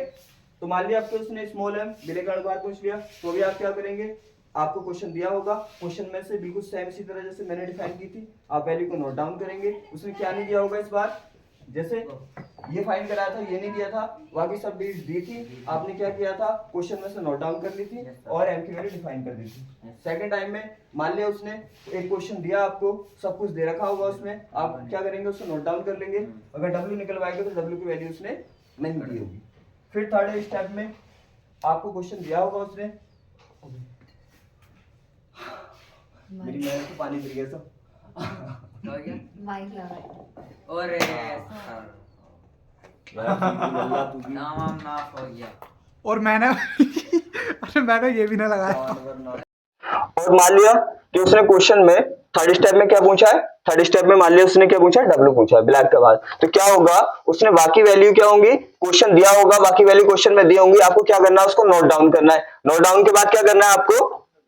तो मान लिया आपको उसने स्मॉल m विलय का अनुभार पूछ लिया, तो भी आप क्या करेंगे, आपको क्वेश्चन दिया होगा, क्वेश्चन में से बिल्कुल सेम इसी तरह जैसे मैंने डिफाइन की थी, आप वैल्यू को नोट डाउन करेंगे। उसने क्या नहीं दिया होगा इस बार, जैसे ये फाइंड कराया था ये नहीं दिया था, बाकी सब डील्स दी थी, आपने क्या किया था, क्वेश्चन में से नोट डाउन कर ली थी और m की वैल्यू डिफाइन कर दी थी। सेकंड टाइम में मान लिया उसने एक क्वेश्चन दिया, आपको सब कुछ दे रखा होगा उसमें, आप क्या करेंगे, उसको नोट डाउन कर लेंगे। अगर w निकलवाएंगे तो w की वैल्यू उसने नहीं दी होगी। फिर थर्ड स्टेप में आपको क्वेश्चन दिया होगा उसने, मेरी मेहनत तो पानी गिर गया सब। हो गया माइक लगा और नाम नाफ हो गया। और मैंने अरे मैंने ये भी ना लगाया। और मान लिया कि उसने क्वेश्चन में थर्ड स्टेप में क्या पूछा है, थर्ड स्टेप में मान लिया उसने क्या पूछा है, W पूछा है ब्लैक के बाद, तो क्या होगा, उसने बाकी वैल्यू क्या होंगी, क्वेश्चन दिया होगा, बाकी वैल्यू क्वेश्चन में दी होंगी, आपको क्या करना है, उसको नोट डाउन करना है। नोट डाउन के बाद क्या करना है, आपको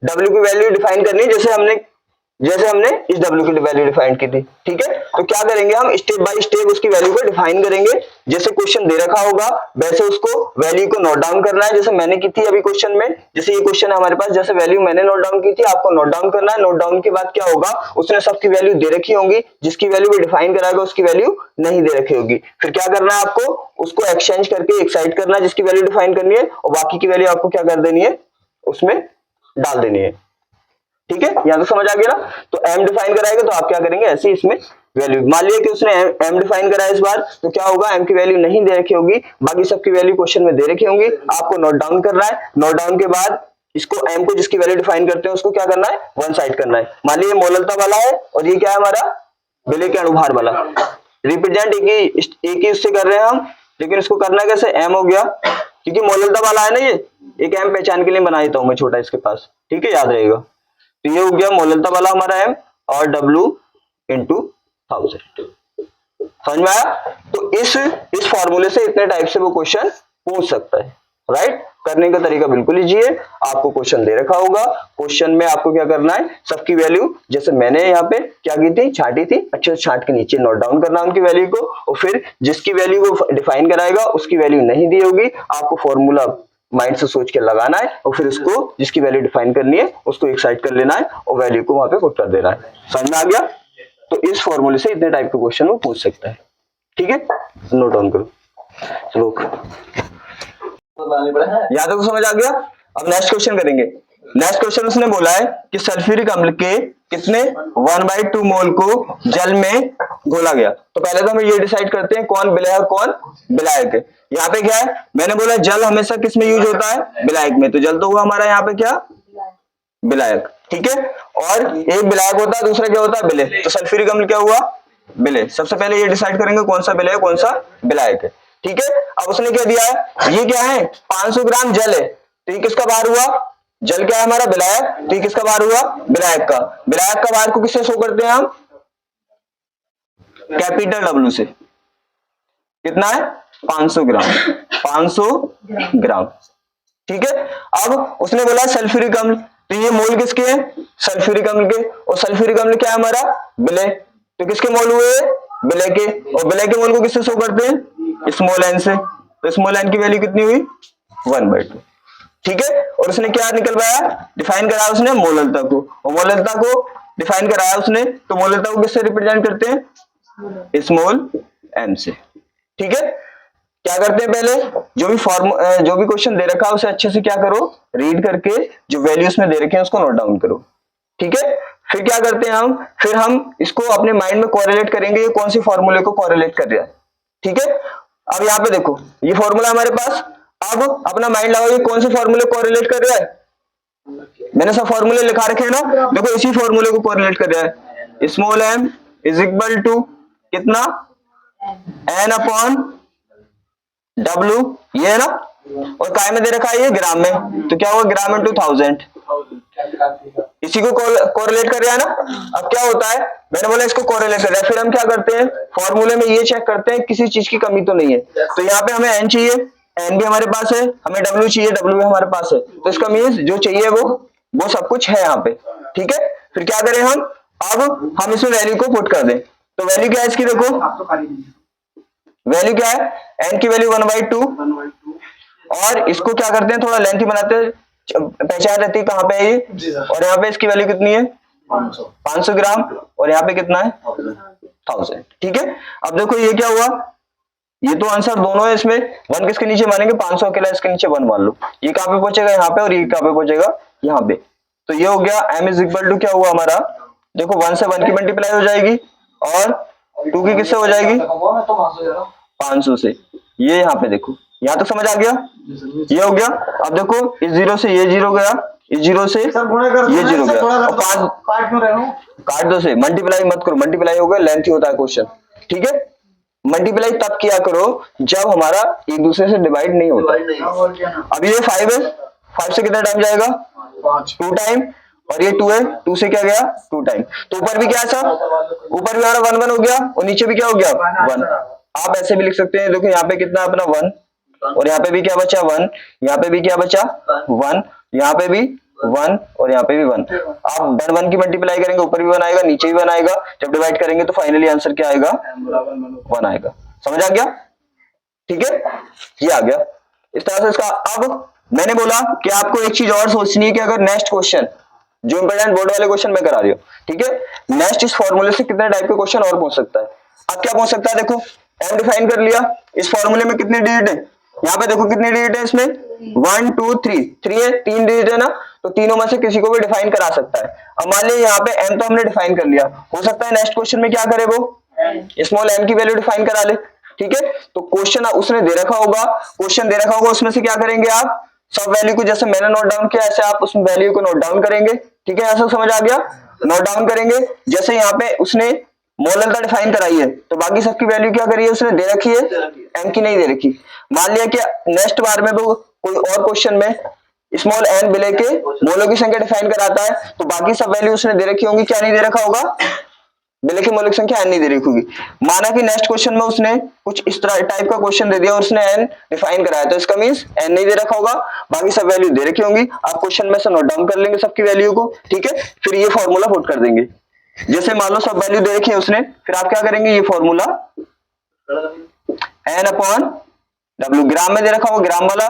W की वैल्यू डिफाइन करनी है, जैसे हमने इस W की वैल्यू डिफाइन की थी, ठीक है। तो क्या करेंगे, हम स्टेप बाय स्टेप उसकी वैल्यू को डिफाइन करेंगे, जैसे क्वेश्चन दे रखा होगा वैसे उसको वैल्यू को नोट डाउन करना है, जैसे मैंने की थी अभी क्वेश्चन में। जैसे ये क्वेश्चन है हमारे पास, जैसे वैल्यू मैंने नोट डाउन की थी, आपको नोट डाउन करना है। नोट डाउन के बाद क्या होगा, उसने सबकी वैल्यू दे रखी होंगी, जिसकी वैल्यू वो डिफाइन कराएगा उसकी वैल्यू नहीं दे रखी होगी। फिर क्या करना है, आपको उसको एक्सचेंज करके एक साइड करना है, जिसकी वैल्यू डिफाइन करनी है, और बाकी की वैल्यू आपको क्या कर देनी है, उसमें डाल देनी है, ठीक है। यहाँ तो समझ आ गया ना। तो m डिफाइन कराएगा तो आप क्या करेंगे, ऐसे इसमें वैल्यू, मान लिया कि उसने m डिफाइन कराया इस बार, तो क्या होगा, m की वैल्यू नहीं दे रखी होगी, बाकी सबकी वैल्यू क्वेश्चन में दे रखी होंगी, आपको नोट डाउन करना है। नोट डाउन के बाद इसको m को जिसकी वैल्यू डिफाइन करते हैं उसको क्या करना है, वन साइड करना है। मान लिया मोलकता वाला है और ये क्या है हमारा, विलय के अनुभार वाला। रिप्रेजेंट एक ही उससे कर रहे हैं हम, लेकिन इसको करना कैसे, m हो गया, क्योंकि मोलकता वाला है ना, ये एक m पहचान के लिए बना देता हूं मैं छोटा इसके पास, ठीक है, याद रहेगा। तो ये हो गया मोलकता वाला हमारा m और W इंटू 1000, समझ में आया। तो इस फॉर्मूले से इतने टाइप से वो क्वेश्चन पूछ सकता है, राइट। करने का तरीका बिल्कुल ईजी है, आपको क्वेश्चन दे रखा होगा, क्वेश्चन में आपको क्या करना है, सबकी वैल्यू जैसे मैंने यहाँ पे क्या की थी, छांटी थी, अच्छे से छांट के नीचे नोट डाउन करना उनकी वैल्यू को, और फिर जिसकी वैल्यू को डिफाइन कराएगा उसकी वैल्यू नहीं दी होगी, आपको फॉर्मूला माइंड से सोच के लगाना है, और फिर उसको जिसकी वैल्यू डिफाइन करनी है उसको एक साइड कर लेना है और वैल्यू को वहां पे पुट कर देना है। समझ में आ गया? तो इस फॉर्मूले से इतने टाइप के क्वेश्चन वो पूछ सकता है। ठीक है, नोट डाउन करो। चलो याद है तो समझ आ गया। अब नेक्स्ट क्वेश्चन करेंगे। नेक्स्ट क्वेश्चन उसने बोला है कि सल्फ्यूरिक अम्ल के कितने 1/2 मोल को जल में घोला गया। तो पहले तो हम ये डिसाइड करते हैं कौन विलायक कौन विलायक है। यहाँ पे क्या है, मैंने बोला जल हमेशा किस में यूज होता है, विलायक में, तो जल तो हुआ हमारा यहाँ पे क्या, विलायक। ठीक है, और एक विलायक होता है, दूसरा क्या होता है, विलेय। तो सल्फ्यूरिक अम्ल क्या हुआ, विलेय। सबसे पहले ये डिसाइड करेंगे कौन सा विलेय कौन सा विलायक है। ठीक है, अब उसने क्या दिया है, ये क्या है 500 ग्राम जल है, तो ये किसका भार हुआ, जल क्या है हमारा विलायक, तो ये किसका भार हुआ, विलायक का। विलायक का भार को किससे शो करते हैं हम, कैपिटल डब्ल्यू से। कितना है 500 ग्राम, 500 ग्राम। ठीक है, अब उसने बोला सल्फ्यूरिक अम्ल, तो ये मोल किसके हैं, सल्फ्यूरिक अम्ल के, और सल्फ्यूरिक अम्ल क्या है हमारा, विलेय, तो किसके मोल हुए, विलेय के, और विलेय के मोल को किससे शो करते हैं, स्मॉल एन से, तो स्मॉल एन की वैल्यू कितनी हुई 1/2। ठीक है, और उसने क्या निकलवाया, डिफाइन कराया उसने मोलरता को, और मोलरता को डिफाइन कराया उसने, तो मोलरता को किससे रिप्रेजेंट करते हैं, स्मॉल एम से। ठीक है, क्या करते हैं, पहले जो भी क्वेश्चन दे रखा है उसे अच्छे से क्या करो, रीड करके जो वैल्यूज में दे रखे हैं उसको नोट डाउन करो। ठीक है, फिर क्या करते हैं हम, फिर हम इसको अपने माइंड में कोरिलेट करेंगे, ये कौन सी फॉर्मूले को कोरिलेट कर रहा है। ठीक है, अब यहाँ पे देखो ये फॉर्मूला हमारे पास, अब अपना माइंड लगाओ ये कौन से फॉर्मूले को कोरिलेट कर रहा है, मैंने सब फॉर्मूले लिखा रखे हैं ना, देखो इसी फॉर्मूले को कोरिलेट कर रहा है, small M is equal to कितना, एन अपॉन डब्ल्यू, ये है ना, और काय में दे रखा है ये ग्राम में, तो क्या होगा ग्राम इंटू 1000, इसी को कोरिलेट कर रहा है ना। अब क्या होता है, मैंने बोला इसको कोरिलेट कर रहा है, फिर हम क्या करते हैं, फॉर्मूले में ये चेक करते हैं किसी चीज की कमी तो नहीं है, तो यहाँ पे हमें एन चाहिए, एन भी हमारे पास है, हमें डब्ल्यू चाहिए, डब्ल्यू भी हमारे पास है, तो इसका मीन्स जो चाहिए वो सब कुछ है यहाँ पे। ठीक है, फिर क्या करें हम, अब हम इसमें वैल्यू को पुट कर दें, तो वैल्यू क्या है इसकी, देखो वैल्यू क्या है, एन की वैल्यू 1/2, और इसको क्या करते हैं थोड़ा लेंथी बनाते हैं, पहचान रहती है कहाँ पे है ये, और यहाँ पे इसकी वैल्यू कितनी है 500 ग्राम, और यहाँ पे कितना है 1000। ठीक है, अब देखो ये क्या हुआ, ये तो आंसर दोनों है, इसमें 1 किसके नीचे मानेंगे, 500 अकेला इसके नीचे 1 मान लो, ये कहाँ पे पहुंचेगा यहाँ पे, और ये कहाँ पे पहुंचेगा यहाँ पे, तो ये हो गया m इज इक्वल टू क्या हुआ हमारा, देखो 1 से 1 की मल्टीप्लाई हो जाएगी, और 2 की किससे हो जाएगी 500 से, ये यहाँ पे देखो, यहाँ तक समझ आ गया, ये हो गया। अब देखो इस 0 से ये 0 गया, इस 0 से ये 0 गया, और 5 काट दो से, मल्टीप्लाई मत करो, मल्टीप्लाई हो गया लेंथ होता है क्वेश्चन। ठीक है, मल्टीप्लाई तब किया करो जब हमारा एक दूसरे से डिवाइड नहीं होता। अब ये 5 है, 5 से कितना टाइम जाएगा 2 टाइम, और ये 2 है, 2 से क्या गया 2 टाइम, तो ऊपर भी क्या था, ऊपर भी हमारा 1 1 हो गया, और नीचे भी क्या हो गया 1। आप ऐसे भी लिख सकते हैं, देखो यहाँ पे कितना अपना 1, और यहाँ पे भी क्या बचा 1, यहाँ पे भी क्या बचा 1, यहाँ पे भी 1, और यहाँ पे भी 1। आप 1 1 की मल्टीप्लाई करेंगे, ऊपर भी 1 आएगा, नीचे भी 1 आएगा, जब डिवाइड करेंगे तो फाइनली आंसर क्या आएगा 1 आएगा। समझ आ गया? ठीक है, ये आ गया इस तरह से इसका। अब मैंने बोला कि आपको एक चीज और सोचनी है कि अगर नेक्स्ट क्वेश्चन जो इंपोर्टेंट बोर्ड वाले क्वेश्चन मैं करा रही हूँ, ठीक है, नेक्स्ट इस फॉर्मूले से कितने टाइप के क्वेश्चन और पूछ सकता है। अब क्या पूछ सकता है, देखो एम डिफाइन कर लिया, इस फॉर्मूले में कितने डिजिट है, यहाँ पे देखो कितने डिजिट है इसमें 1 2 3 है, 3 डिजिट है ना, तो तीनों में से किसी को भी डिफाइन करा सकता है। अब मान लीजिए यहाँ पे एम तो हमने डिफाइन कर लिया, हो सकता है नेक्स्ट क्वेश्चन में क्या करे वो स्मॉल एम की वैल्यू डिफाइन करा ले। ठीक है, तो क्वेश्चन उसने दे रखा होगा, क्वेश्चन दे रखा होगा, उसमें से क्या करेंगे आप सब वैल्यू को, जैसे मैंने नोट डाउन किया ऐसे आप उस वैल्यू को नोट डाउन करेंगे। ठीक है, ऐसा समझ आ गया, नोट डाउन करेंगे। जैसे यहाँ पे उसने मोलरता डिफाइन कराई है, तो बाकी सबकी वैल्यू क्या करी है उसने दे रखी है, एम की नहीं दे रखी। मान लिया कि नेक्स्ट बार में वो कोई और क्वेश्चन में स्मॉल एन विलेय के मोलों की संख्या डिफाइन कराता है, तो बाकी सब वैल्यू उसने दे रखी होंगी, क्या नहीं दे रखा होगा विलेय की मौलिक संख्या n नहीं दे रखी होगी। माना कि नेक्स्ट क्वेश्चन में उसने कुछ इस तरह टाइप का क्वेश्चन दे दिया और उसने n डिफाइन कराया, तो इसका मींस n नहीं दे रखा होगा, बाकी सब वैल्यू दे रखी होंगी। आप क्वेश्चन में से नोट डाउन कर लेंगे सबकी वैल्यू को, ठीक है। फिर ये फॉर्मूला पुट कर देंगे। जैसे मान लो सब वैल्यू दे रखी है उसने, फिर आप क्या करेंगे, ये फॉर्मूला n/w, ग्राम में दे रखा होगा ग्राम वाला,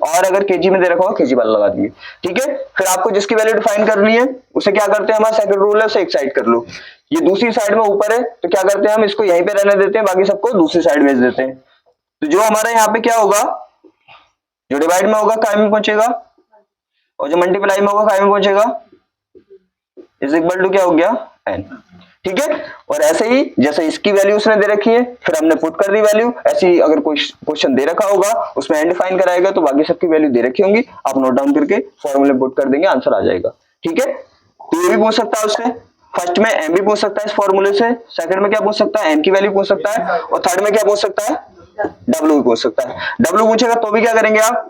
और अगर केजी में दे रखा होगा केजी वाला लगा दिए, ठीक है। फिर आपको जिसकी वैल्यू डिफाइन करनी है उसे क्या करते हैं, हमारा सेकंड रूल है, उसे एक साइड कर लो। ये दूसरी साइड में ऊपर है तो क्या करते हैं, हम इसको यहीं पे रहने देते हैं, बाकी सबको दूसरी साइड भेज देते हैं। तो जो हमारा यहाँ पे क्या होगा, जो डिवाइड में होगा काय में पहुंचेगा, और जो मल्टीप्लाई में होगा काय में पहुंचेगा, इज इक्वल टू क्या हो गया, n, ठीक है। और ऐसे ही जैसे इसकी वैल्यू उसने दे रखी है, फिर हमने पुट कर दी वैल्यू, ऐसे ही अगर कोई क्वेश्चन दे रखा होगा उसमें n डिफाइन कराएगा तो बाकी सबकी वैल्यू दे रखी होंगी, आप नोट डाउन करके फॉर्मूले पुट कर देंगे, आंसर आ जाएगा, ठीक है। तो ये भी पूछ सकता है उससे, फर्स्ट में m भी पूछ सकता है इस फॉर्मूले से, सेकंड में क्या पूछ सकता है, n की वैल्यू पूछ सकता है, और थर्ड में क्या पूछ सकता है, w भी पूछ सकता है। w पूछेगा तो भी क्या करेंगे आप,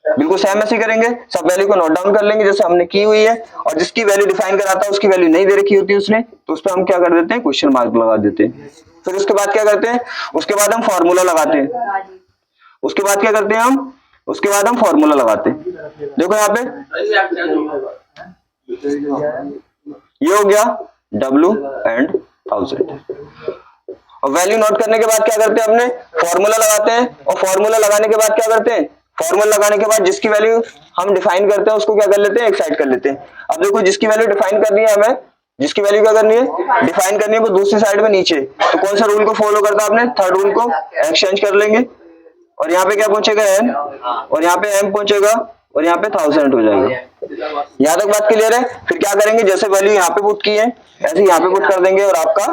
बिल्कुल सेम ऐसे करेंगे, सब वैल्यू को नोट डाउन कर लेंगे जैसे हमने की हुई है, और जिसकी वैल्यू डिफाइन कराता है उसकी वैल्यू नहीं दे रखी होती उसने, तो उस पर हम क्या कर देते हैं, क्वेश्चन मार्क लगा देते हैं। फिर उसके बाद क्या करते हैं, उसके बाद हम फॉर्मूला लगाते हैं, उसके बाद क्या करते हैं हम, उसके बाद हम फॉर्मूला लगाते हैं। देखो यहाँ पे ये हो गया w एंड 1000, और वैल्यू नोट करने के बाद क्या करते हैं, अपने फॉर्मूला लगाते हैं, और फॉर्मूला लगाने के बाद क्या करते हैं, फॉर्मूला लगाने के बाद जिसकी वैल्यू हम डिफाइन करते हैं उसको क्या कर लेते हैं, एक साइड कर लेते हैं। अब देखो जिसकी वैल्यू डिफाइन करनी है हमें, जिसकी वैल्यू क्या करनी है, डिफाइन करनी है, वो दूसरी साइड में नीचे, तो कौन सा रूल को फॉलो करता है आपने, थर्ड रूल को एक्सचेंज कर लेंगे, और यहाँ पे क्या पहुंचेगा n, और यहाँ पे m पहुंचेगा, और यहाँ पे 1000 हो जाएगा। यहाँ तक बात क्लियर है। फिर क्या करेंगे, जैसे वैल्यू यहाँ पे पुट की है ऐसे यहाँ पे पुट कर देंगे, और आपका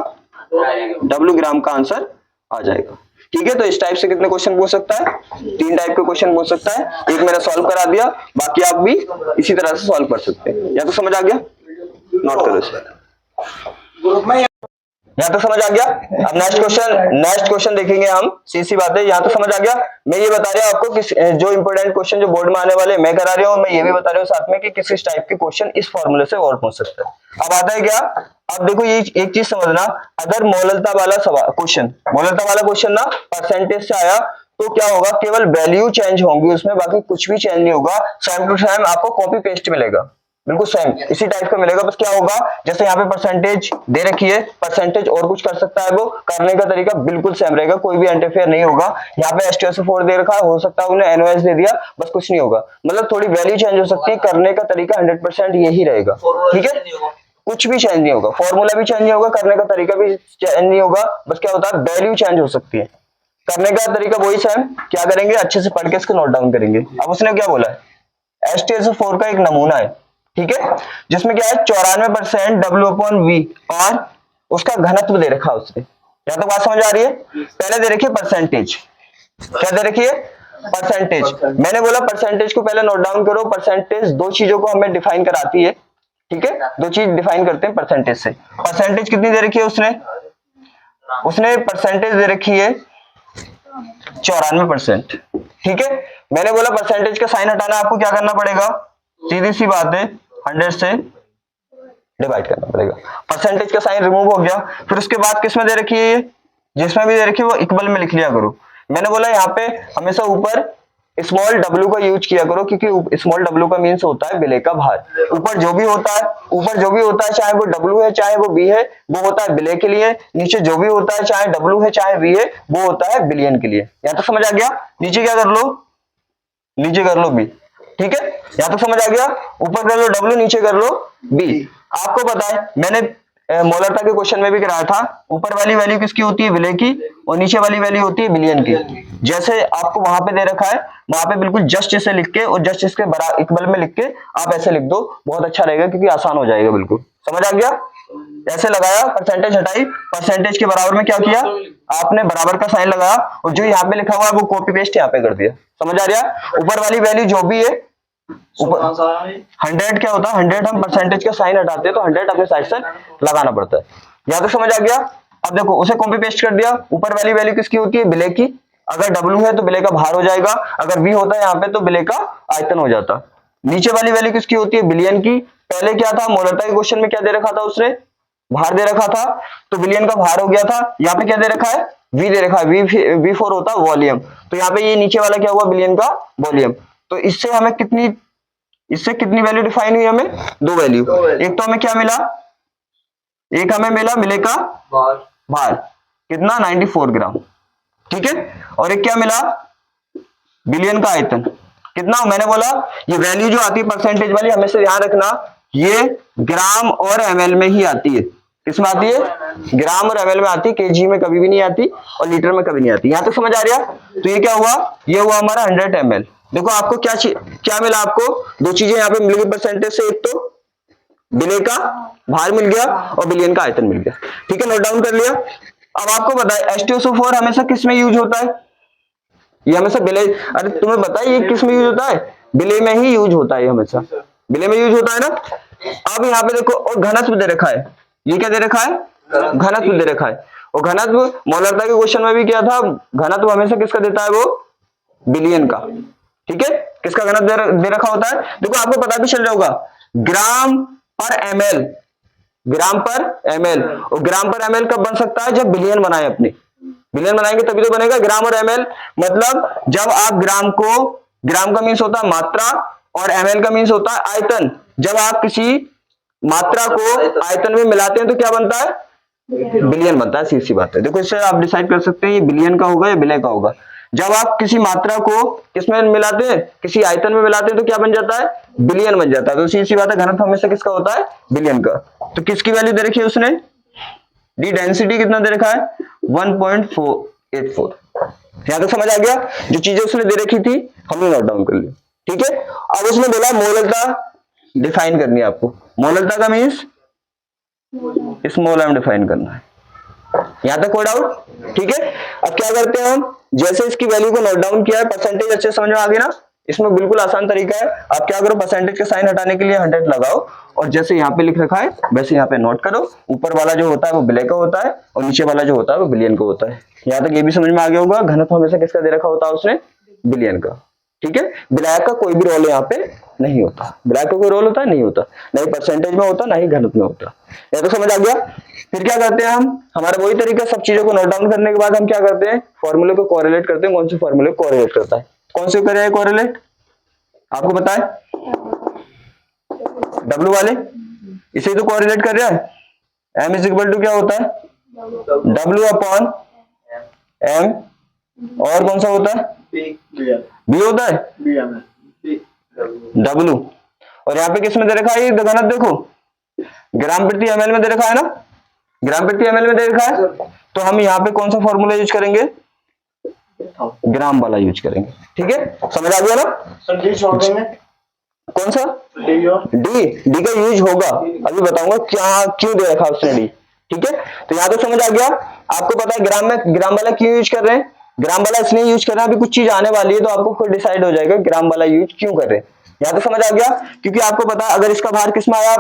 w ग्राम का आंसर आ जाएगा, ठीक है। तो इस टाइप से कितने क्वेश्चन पूछ सकता है, 3 टाइप के क्वेश्चन पूछ सकता है। एक मैंने सॉल्व करा दिया, बाकी आप भी इसी तरह से सॉल्व कर सकते हैं। या तो समझ आ गया, नोट करो इसे, यहाँ तो समझ आ गया। अब नेक्स्ट क्वेश्चन देखेंगे हम, सी बात है, यहाँ तो समझ आ गया। मैं ये बता रहा हूँ आपको किस जो इंपोर्टेंट क्वेश्चन जो बोर्ड में आने वाले मैं करा रहा हूँ, मैं ये भी बता रहा हूँ साथ में कि किस किस टाइप के क्वेश्चन इस फॉर्मूले से और पूछ सकते हैं। अब आता है क्या, अब देखो ये एक चीज समझना, अगर मोललता वाला क्वेश्चन ना परसेंटेज से आया तो क्या होगा, केवल वैल्यू चेंज होंगी उसमें, बाकी कुछ भी चेंज नहीं होगा। सेम टू सेम आपको कॉपी पेस्ट मिलेगा, बिल्कुल सेम इसी टाइप का मिलेगा। बस क्या होगा, जैसे यहाँ पे परसेंटेज दे रखी है, परसेंटेज और कुछ कर सकता है, वो करने का तरीका बिल्कुल सेम रहेगा, कोई भी इंटरफेयर नहीं होगा। यहाँ पे STS4 दे रखा है, हो सकता है उन्हें NOS दे दिया, बस कुछ नहीं होगा, मतलब थोड़ी वैल्यू चेंज हो सकती है, करने का तरीका 100% यही रहेगा, ठीक है। कुछ भी चेंज नहीं होगा, फॉर्मूला भी चेंज नहीं होगा, करने का तरीका भी चेंज नहीं होगा, बस क्या होता है वैल्यू चेंज हो सकती है, करने का तरीका वही सेम। क्या करेंगे, अच्छे से पढ़ के इसको नोट डाउन करेंगे। अब उसने क्या बोला है, STS4 का एक नमूना है, ठीक है, जिसमें क्या है 94% W/V और उसका घनत्व दे रखा है उसने। या तो बात समझ आ रही है, पहले दे रखी है परसेंटेज, क्या दे रखी है, परसेंटेज। मैंने बोला परसेंटेज को पहले नोट डाउन करो। परसेंटेज दो चीजों को हमें डिफाइन कराती है, ठीक है, दो चीज डिफाइन करते हैं परसेंटेज से। परसेंटेज कितनी दे रखी है उसने परसेंटेज दे रखी है 94%, ठीक है। मैंने बोला परसेंटेज का साइन हटाना आपको क्या करना पड़ेगा, सीधी सी बात है 100 से डिवाइड करना पड़ेगा। परसेंटेज का साइन रिमूव हो गया। फिर उसके बाद किसमें दे रखी है, जिसमें भी दे रखी है वो इक्वल में लिख लिया करो। मैंने बोला यहाँ पे हमेशा ऊपर स्मॉल w का यूज किया करो, क्योंकि स्मॉल w का मीन्स होता है विलेय का भार। ऊपर जो भी होता है चाहे वो w है चाहे वो v है, वो होता है विलेय के लिए। नीचे जो भी होता है चाहे w है चाहे v है, वो होता है बिलियन के लिए। या तो समझ आ गया, नीचे क्या कर लो, नीचे कर लो b, ठीक है। या तो समझ आ गया, ऊपर कर लो w, नीचे कर लो b। आपको पता है मैंने मोलरता के क्वेश्चन में भी कराया था, ऊपर वाली वैल्यू किसकी होती है, विलेय की, और नीचे वाली वैल्यू होती है बिलियन की। जैसे आपको वहां पे दे रखा है, वहां पे बिल्कुल जस्ट इसे लिख के और जस्ट इसके बराबर इक्वल में लिख के आप ऐसे लिख दो, बहुत अच्छा रहेगा, क्योंकि आसान हो जाएगा। बिल्कुल समझ आ गया, ऐसे लगाया, परसेंटेज हटाई, परसेंटेज के बराबर में क्या किया आपने, बराबर का साइन लगाया, और जो यहाँ पे लिखा हुआ है वो कॉपी पेस्ट यहाँ पे कर दिया। समझ आ रहा, ऊपर वाली वैल्यू जो भी है, ऊपर 100 क्या होता है, 100 हम परसेंटेज का साइन हटाते हैं तो 100 अपने साइड से लगाना पड़ता है। यहाँ तो समझ आ गया। अब देखो उसे कॉपी पेस्ट कर दिया, ऊपर वाली वैल्यू किसकी होती है, विलेय की। अगर W है तो विलेय का भार हो जाएगा, अगर V होता है यहाँ पे तो विलेय का आयतन हो जाता। नीचे वाली वैल्यू किसकी होती है, बिलियन की। पहले क्या था, मोलरता के क्वेश्चन में क्या दे रखा था उसने, भार दे रखा था, तो बिलियन का भार हो गया था। यहाँ पे क्या दे रखा है, वी दे रखा है, V4 होता है वॉल्यूम, तो यहाँ पे ये नीचे वाला क्या हुआ, बिलियन का वॉल्यूम। तो इससे हमें कितनी वैल्यू डिफाइन हुई, हमें 2 वैल्यू। एक तो हमें क्या मिला, एक हमें मिला मिले का भार कितना 94 ग्राम, ठीक है, और एक क्या मिला, बिलियन का आयतन कितना। मैंने बोला ये वैल्यू जो आती है परसेंटेज वाली, हमेशा ध्यान रखना ये ग्राम और ml में ही आती है। किसमें आती है, ग्राम और ml में आती है, केजी में कभी भी नहीं आती और लीटर में कभी नहीं आती। यहां तक समझ आ रहा। तो ये क्या हुआ, ये हुआ हमारा 100 ml। देखो आपको क्या मिला, आपको 2 चीजें यहाँ पे मिल गई परसेंटेज से, एक तो बिले का भार मिल गया और बिलियन का आयतन मिल गया, ठीक है, नोट डाउन कर लिया। अब आपको पता है H2SO4 हमेशा किस में यूज होता है, ये हमेशा बिले, अरे तुम्हें पता है ये किस में यूज होता है, बिले में ही यूज होता है, हमेशा बिले में यूज होता है ना। अब यहाँ पे देखो, और घनत्व दे रखा है, ये क्या दे रखा है, घनत्व दे रखा है। और घनत्व मोलरता के क्वेश्चन में भी क्या था, घनत्व हमेशा किसका देता है, वो बिलियन का, ठीक है, किसका घनत्व दे रखा होता है। देखो आपको पता भी चल रहा होगा, ग्राम पर ml, ग्राम पर ml, और ग्राम पर ml कब बन सकता है, जब बिलियन बनाए, अपने बिलियन बनाएंगे तभी तो बनेगा ग्राम और ml। मतलब जब आप ग्राम का मीन्स होता है मात्रा और ml का मीन्स होता है आयतन। जब आप किसी मात्रा को आयतन में मिलाते हैं तो क्या बनता है, बिलियन बनता है, सीधी सी बात है। देखो इससे आप डिसाइड कर सकते हैं ये बिलियन का होगा या बिले का होगा। जब आप किसी मात्रा को किसमें मिलाते हैं, किसी आयतन में मिलाते हैं तो क्या बन जाता है, बिलियन बन जाता है। तो सीधी सी बात है, घनत्व हमेशा किसका होता है, बिलियन का। तो किसकी वैल्यू दे रखी है उसने, डी डेंसिटी कितना दे रखा है, 1.484। यहां तक समझ आ गया। जो चीजें उसने दे रखी थी हमने नोट डाउन कर ली, ठीक है। अब उसने बोला मोलरता डिफाइन करनी है आपको, मोलरता का मीन्स स्मॉल m डिफाइन करना है। यहां तक कोई डाउट, ठीक है। अब क्या करते हैं हम, जैसे इसकी वैल्यू को नोट डाउन किया है, परसेंटेज अच्छे समझ में आ गया ना। इसमें बिल्कुल आसान तरीका है, आप क्या करो, परसेंटेज का साइन हटाने के लिए 100 लगाओ, और जैसे यहाँ पे लिख रखा है वैसे यहाँ पे नोट करो। ऊपर वाला जो होता है वो बिले का होता है और नीचे वाला जो होता है वो बिलियन का होता है। यहाँ तक ये भी समझ में आ गया होगा, घनत्व हमेशा किसका दे रखा होता है उसने, बिलियन का, ठीक है। विलायक का कोई भी रोल यहाँ पे नहीं होता, विलायक का कोई रोल होता है नहीं होता, नहीं परसेंटेज में होता, ना ही घनत्व में होता। यह तो समझ आ गया। फिर क्या करते हैं हम, हमारा वही तरीका, सब चीजों को नोट डाउन करने के बाद हम क्या करते हैं, फॉर्मूले को कोरिलेट करते हैं। कौन से फॉर्मूले को कोरिलेट करता है, कौन से करें कोरिलेट, आपको पता है, W वाले, इसे तो कोरिलेट कर रहा है। M इज इक्वल टू क्या होता है, W अपॉन M, और कौन सा होता है, B होता है, W। और यहाँ पे किसमें दे रखा है, ये घनत्व देखो, ग्राम प्रति ml में दे रखा है ना, ग्राम प्रति ml में दे रखा है। तो हम यहाँ पे कौन सा फॉर्मूला यूज करेंगे, ग्राम वाला यूज करेंगे, ठीक है, समझ आ गया ना। कौन सा, डी का यूज होगा, अभी बताऊंगा क्या क्यों दे रखा उसने डी, ठीक है। तो यहाँ तो समझ आ गया। आपको पता है ग्राम में ग्राम वाला क्यों यूज कर रहे हैं, ग्राम वाला इसलिए यूज कर रहे हैं, अभी कुछ चीज आने वाली है तो आपको खुद डिसाइड हो जाएगा ग्राम वाला यूज क्यों कर रहे हैं। यहाँ तो समझ आ गया, क्योंकि आपको पता है अगर इसका भार किसमें आया,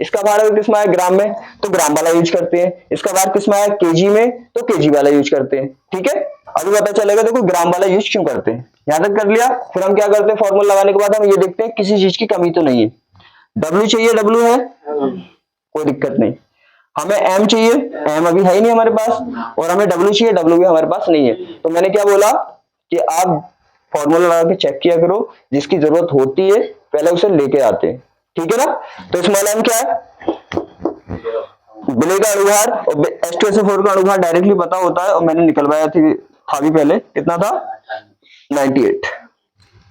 इसका भार अगर किसमें आया ग्राम में तो ग्राम वाला यूज करते हैं, इसका भार किसमें आया केजी में तो केजी वाला यूज करते हैं, ठीक है। अभी पता चलेगा देखो ग्राम वाला यूज क्यों करते हैं। यहां तक कर लिया। फिर हम क्या करते हैं, फॉर्मूला लगाने के बाद हम ये देखते हैं किसी चीज की कमी तो नहीं है। W चाहिए, W है, कोई दिक्कत नहीं। हमें M चाहिए, M अभी है ही नहीं हमारे पास, और हमें W चाहिए, W भी हमारे पास नहीं है। तो मैंने क्या बोला कि आप फॉर्मूला लगा के चेक किया करो, जिसकी जरूरत होती है पहले उसे लेके आते हैं, ठीक है ना। तो स्मॉल m क्या है, बिले का अणुभार, और H2SO4 का अणुभार डायरेक्टली पता होता है, और मैंने निकलवाया था भी पहले, कितना था 98।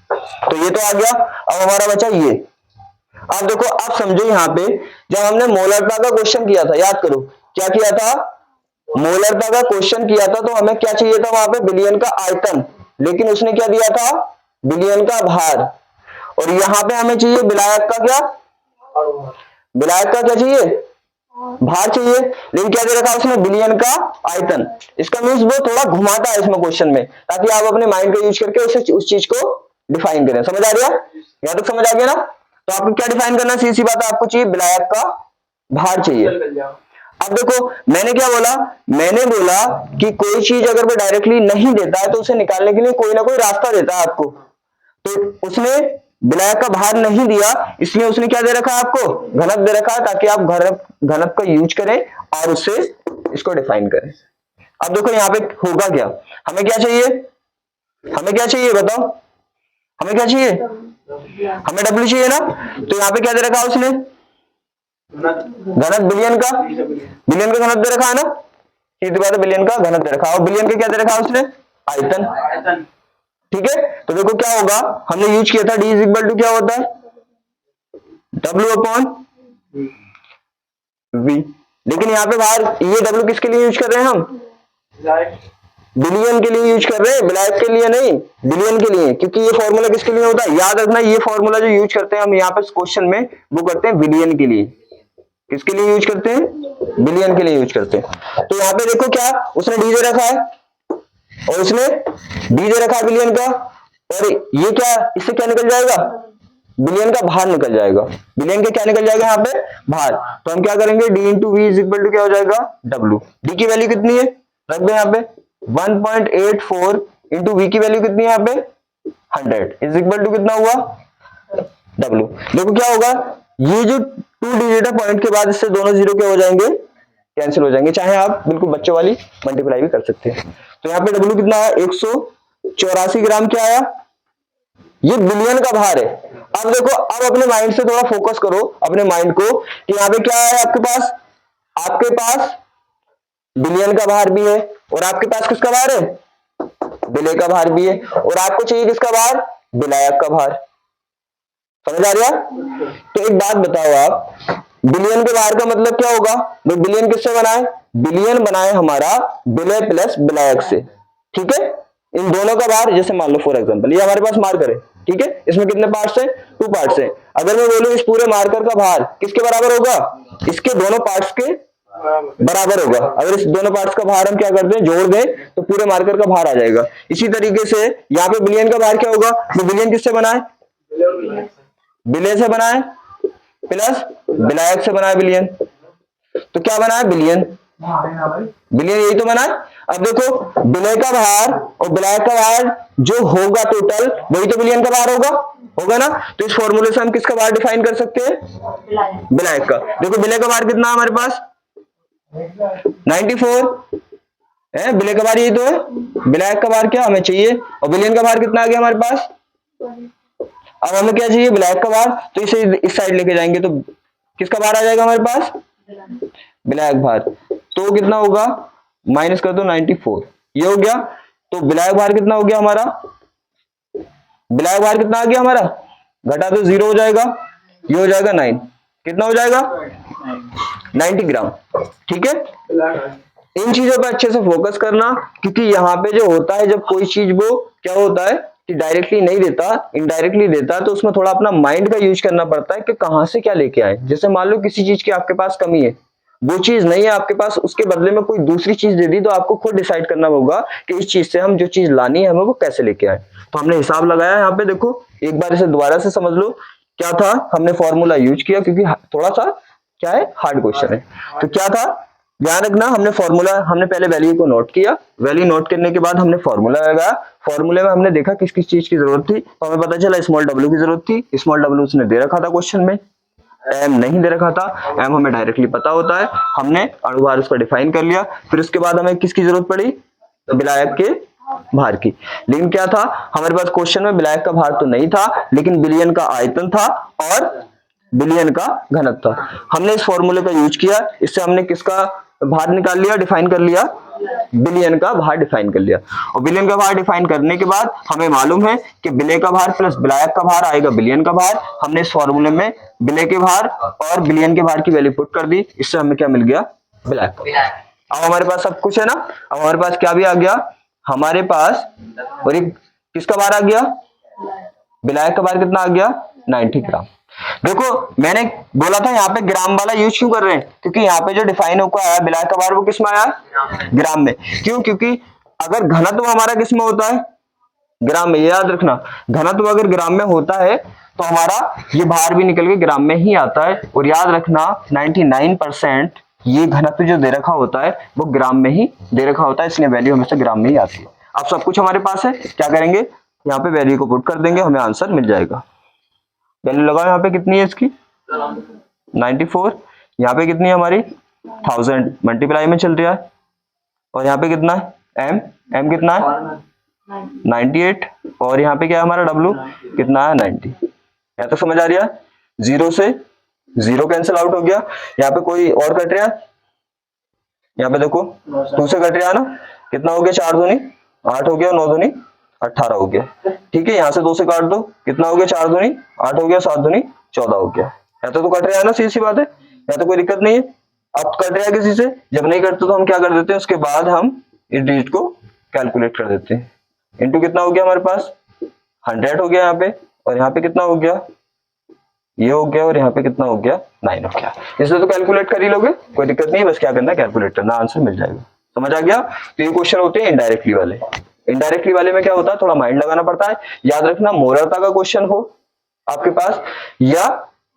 तो ये तो आ गया। अब हमारा बचा ये। अब देखो, आप समझो यहाँ पे जब हमने मोलरता का क्वेश्चन किया था, याद करो क्या किया था, मोलरता का क्वेश्चन किया था, तो हमें क्या चाहिए था वहां पे, बिलियन का आयतन, लेकिन उसने क्या दिया था, बिलियन का भार। और यहाँ पे हमें चाहिए विलायक का क्या, विलायक का क्या चाहिए, भार चाहिए, लेकिन क्या दे रखा उसने, बिलियन का आयतन। इसका मीन्स वो थोड़ा घुमाता है इसमें क्वेश्चन में, ताकि आप अपने माइंड का यूज करके उस चीज को डिफाइन करें। समझ आ रहा है, यहाँ तक समझ आ गया ना। तो आपको क्या डिफाइन करना, सीधी सी बात है, आपको चाहिए विलायक का भार चाहिए। अब देखो मैंने क्या बोला, मैंने बोला कि कोई चीज अगर वो डायरेक्टली नहीं देता है तो उसे निकालने के लिए कोई ना कोई रास्ता देता है आपको। तो उसने विलायक का भार नहीं दिया, इसलिए उसने क्या दे रखा है आपको, घनत्व दे रखा है, ताकि आप घनत्व का यूज करें और उससे इसको डिफाइन करें। अब देखो यहाँ पे होगा क्या, हमें क्या चाहिए, हमें क्या चाहिए बताओ, हमें क्या चाहिए, हमें W चाहिए ना। तो यहाँ पे क्या दे रखा है उसने, घनत्व बिलियन का, बिलियन का घनत्व दे रखा है ना, सीधी बात है, बिलियन का घनत्व दे रखा है, और बिलियन का क्या दे रखा है उसने, आयतन। ठीक है, तो देखो क्या होगा, हमने यूज किया था D इज इक्वल टू क्या होता है, W अपॉन V। लेकिन यहाँ पे बाहर ये W किसके लिए यूज कर रहे हैं हम, बिलियन के लिए यूज कर रहे हैं, विलायक के लिए नहीं, बिलियन के लिए, क्योंकि ये फॉर्मूला किसके लिए होता है, याद रखना, ये फॉर्मूला जो यूज करते हैं हम यहाँ पे क्वेश्चन में, वो करते हैं बिलियन के लिए। किसके लिए यूज करते हैं, बिलियन के लिए यूज करते हैं। तो यहाँ पे देखो क्या उसने डी दे रखा है और उसने डी दे रखा है बिलियन का, और ये क्या, इससे क्या निकल जाएगा, बिलियन का भार निकल जाएगा, बिलियन का क्या निकल जाएगा यहाँ पे, भार। तो हम क्या करेंगे, D into V is equal to क्या हो जाएगा, डब्ल्यू। डी की वैल्यू कितनी है, रख दो यहाँ पे 1.84 इंटू वी की वैल्यू कितनी है यहाँ पे 100 इज इक्वल टू कितना हुआ, डब्ल्यू। देखो क्या होगा, ये जो 2 डिजिट है पॉइंट के बाद इससे दोनों जीरो क्या हो जाएंगे, कैंसिल हो जाएंगे, चाहे आप बिल्कुल बच्चों वाली मल्टीप्लाई भी कर सकते हैं। तो यहाँ पे डब्ल्यू कितना है, 184 ग्राम क्या आया, ये बिलियन का भार है। अब देखो, अब अपने माइंड से थोड़ा फोकस करो अपने माइंड को, कि यहाँ पे क्या है आपके पास बिलियन का भार भी है, और आपके पास किसका भार है, विलय का भार भी है, और आपको चाहिए किसका भार, विलायक का भार। समझ आ रहा? तो एक बात बताओ आप, बिलियन के भार का मतलब क्या होगा, भाई बिलियन किससे बना है, बिलियन बना है हमारा विलय प्लस विलायक से। ठीक है, इन दोनों का भार, जैसे मान लो फॉर एग्जांपल ये हमारे पास मार्कर है, ठीक है, इसमें कितने पार्ट्स हैं, 2 पार्ट्स हैं। अगर मैं बोलूं इस पूरे मार्कर का भार किसके बराबर होगा, इसके दोनों पार्ट्स के बराबर होगा। अगर इस दोनों पार्ट्स का भार हम क्या करते हैं, जोड़ दें, तो पूरे मार्कर का भार आ जाएगा। इसी तरीके से यहाँ पे बिलियन का भार क्या होगा, तो बिलियन किससे बना है, विलय से बना है प्लस विलायक से बना है बिलियन, तो क्या बना है, बिलियन, बिलियन यही तो बना है। अब देखो, विलय का भार और विलायक का भार जो होगा टोटल, वही तो बिलियन का भार होगा ना। तो इस फॉर्मूले से हम किसका भार डिफाइन कर सकते हैं, विलायक का। देखो विलय का भार कितना है हमारे पास, 94 है, विलय का भार यही तो है, विलायक का भार क्या हमें चाहिए, और बिलियन का भार कितना आ गया हमारे पास। अब हमें क्या चाहिए, विलायक का भार, तो इसे इस साइड लेके जाएंगे तो किसका भार आ जाएगा हमारे पास, विलायक भार। तो कितना होगा, माइनस कर दो 94, ये हो गया। तो विलायक भार कितना हो गया हमारा, विलायक भार कितना आ गया हमारा, घटा दो 0 हो जाएगा, ये हो जाएगा 9, कितना हो जाएगा 90 ग्राम। ठीक है, इन चीजों पर अच्छे से फोकस करना, क्योंकि यहाँ पे जो होता है, जब कोई चीज वो क्या होता है कि डायरेक्टली नहीं देता, इनडायरेक्टली देता, तो उसमें थोड़ा अपना माइंड का यूज करना पड़ता है कि कहां से क्या लेके आए। जैसे मान लो किसी चीज की आपके पास कमी है, वो चीज नहीं है आपके पास, उसके बदले में कोई दूसरी चीज दे दी, तो आपको खुद डिसाइड करना होगा कि इस चीज से हम जो चीज लानी है हमें वो कैसे लेके आए। तो हमने हिसाब लगाया यहाँ पे, देखो एक बार इसे दोबारा से समझ लो, क्या था, हमने फॉर्मूला यूज किया, क्योंकि थोड़ा सा क्या है, हार्ड क्वेश्चन है। तो क्या था, ध्यान रखना, हमने फॉर्मूला, हमने पहले वैल्यू को नोट किया, वैल्यू नोट करने के बाद हमने फॉर्मूला लगाया, फॉर्मूले में हमने देखा किस किस चीज की जरूरत थी, तो हमें पता चला स्मॉल w की जरूरत थी। स्मॉल w उसने दे रखा था क्वेश्चन में, m नहीं दे रखा था, m हमें डायरेक्टली पता होता है, हमने अणुभार उसका डिफाइन कर लिया। फिर उसके बाद हमें किसकी जरूरत पड़ी, विलायक के भार की। लेकिन क्या था हमारे पास क्वेश्चन में, विलायक का भार तो नहीं था, लेकिन बिलियन का आयतन था और बिलियन का घनत्व था। हमने इस फॉर्मूले का यूज किया, इससे हमने किसका भार निकाल लिया, डिफाइन कर लिया, बिलियन का भार डिफाइन कर लिया। और बिलियन का भार डिफाइन करने के बाद हमें मालूम है कि विलय का भार प्लस विलायक का भार आएगा बिलियन का भार। हमने इस फॉर्मूले में विलय के भार और बिलियन के भार की वैल्यू पुट कर दी, इससे हमें क्या मिल गया, विलायक का। अब हमारे पास सब कुछ है ना, अब हमारे पास क्या भी आ गया, हमारे पास और एक किसका भार आ गया, विलायक का भार कितना आ गया, 90 ग्राम। देखो मैंने बोला था यहाँ पे ग्राम वाला यूज क्यों कर रहे हैं, क्योंकि यहाँ पे जो डिफाइन होकर आया विलायक का भार वो किस में आया, ग्राम में। क्यों, क्योंकि अगर घनत्व हमारा किस में होता है, ग्राम में। याद रखना, घनत्व अगर ग्राम में होता है तो हमारा ये भार भी निकल के ग्राम में ही आता है। और याद रखना 99% ये घनत्व जो दे रखा होता है वो ग्राम में ही दे रखा होता है, इसलिए वैल्यू हमेशा ग्राम में ही आती है। अब सब कुछ हमारे पास है, क्या करेंगे, यहाँ पे वैल्यू को पुट कर देंगे, हमें आंसर मिल जाएगा। वैल्यू लगाओ यहाँ पे कितनी है इसकी 94, यहाँ पे कितनी है हमारी 1000 मल्टीप्लाई में चल रहा है, और यहाँ पे कितना है m कितना है 98, और यहाँ पे क्या है हमारा w कितना है 90। यहाँ तक समझ आ रही है? 0 से 0 कैंसिल आउट हो गया, यहाँ पे कोई और कट रहा है, यहाँ पे देखो 2 से कट रहा है ना, कितना हो गया 4 दूनी 8 हो गया, 9 दूनी 18 हो गया। ठीक है, यहाँ से 2 से काट दो, कितना हो गया 4 दूनी 8 हो गया, 7 दूनी 14 हो गया। यहाँ तो कट रहा है ना, सीधी सी बात है, यहाँ तो कोई दिक्कत नहीं है। अब कट रहा है किसी से, जब नहीं कटते तो हम क्या कर देते हैं, उसके बाद हम इस डिजिट को कैलकुलेट कर देते हैं। इंटू कितना हो गया हमारे पास 100 हो गया यहाँ पे, और यहाँ पे कितना हो गया ये हो गया, और यहाँ पे कितना हो गया 9 हो गया। इसलिए तो कैलकुलेट कर ही लोगे, कोई दिक्कत नहीं है, बस क्या करना है कैलकुलेट करना, आंसर मिल जाएगा। समझ आ गया? तो ये क्वेश्चन होते हैं इनडायरेक्टली वाले। इनडायरेक्टली वाले में क्या होता है, थोड़ा माइंड लगाना पड़ता है। याद रखना, मोलरता का क्वेश्चन हो आपके पास या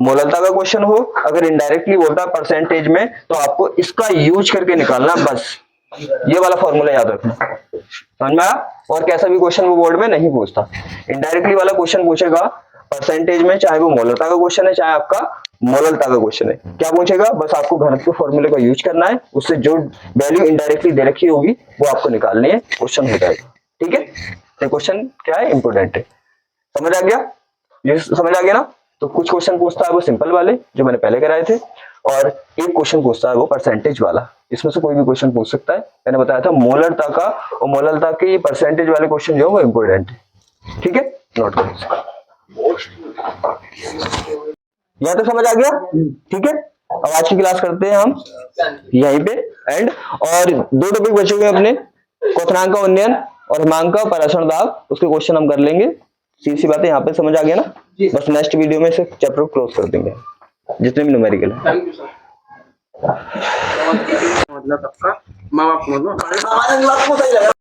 मोलरता का क्वेश्चन हो, अगर इनडायरेक्टली बोलता है परसेंटेज में, तो आपको इसका यूज करके निकालना, बस ये वाला फॉर्मूला याद रखना। समझ में आया? और कैसा भी क्वेश्चन वो बोर्ड में नहीं पूछता। इनडायरेक्टली वाला क्वेश्चन पूछेगा परसेंटेज में, चाहे वो मोलरता का क्वेश्चन है चाहे आपका मोलरता का क्वेश्चन है, क्या पूछेगा, बस आपको घनत्व फॉर्मूले का यूज करना है, उससे जो वैल्यू इनडायरेक्टली दे रखी होगी वो आपको निकालनी है, क्वेश्चन हो जाएगा। ठीक है, तो क्वेश्चन क्या है, इंपोर्टेंट है। समझ आ गया? ये समझ आ गया ना? तो कुछ क्वेश्चन पूछता है वो सिंपल वाले जो मैंने पहले कराए थे, और एक क्वेश्चन पूछता है वो परसेंटेज वाला। इसमें से कोई भी क्वेश्चन पूछ सकता है। मैंने बताया था मोलरता का, और मोलरता के परसेंटेज वाले क्वेश्चन जो है वो इंपोर्टेंट है। ठीक है, नोट करो। यहाँ तक समझ आ गया? ठीक है, अब आज की क्लास करते हैं हम यहीं पे एंड। और 2 टॉपिक बचे हुए अपने, क्वथनांक का उन्नयन और हिमांक का परासरण दाब, उसके क्वेश्चन हम कर लेंगे। सीधी बात है, यहाँ पे समझ आ गया ना? बस नेक्स्ट वीडियो में से चैप्टर क्लोज कर देंगे जितने भी न्यूमेरिकल है। Thank you sir. मतलब सबका माँ बाप को मतलब हमारे दिमाग को सही लगा।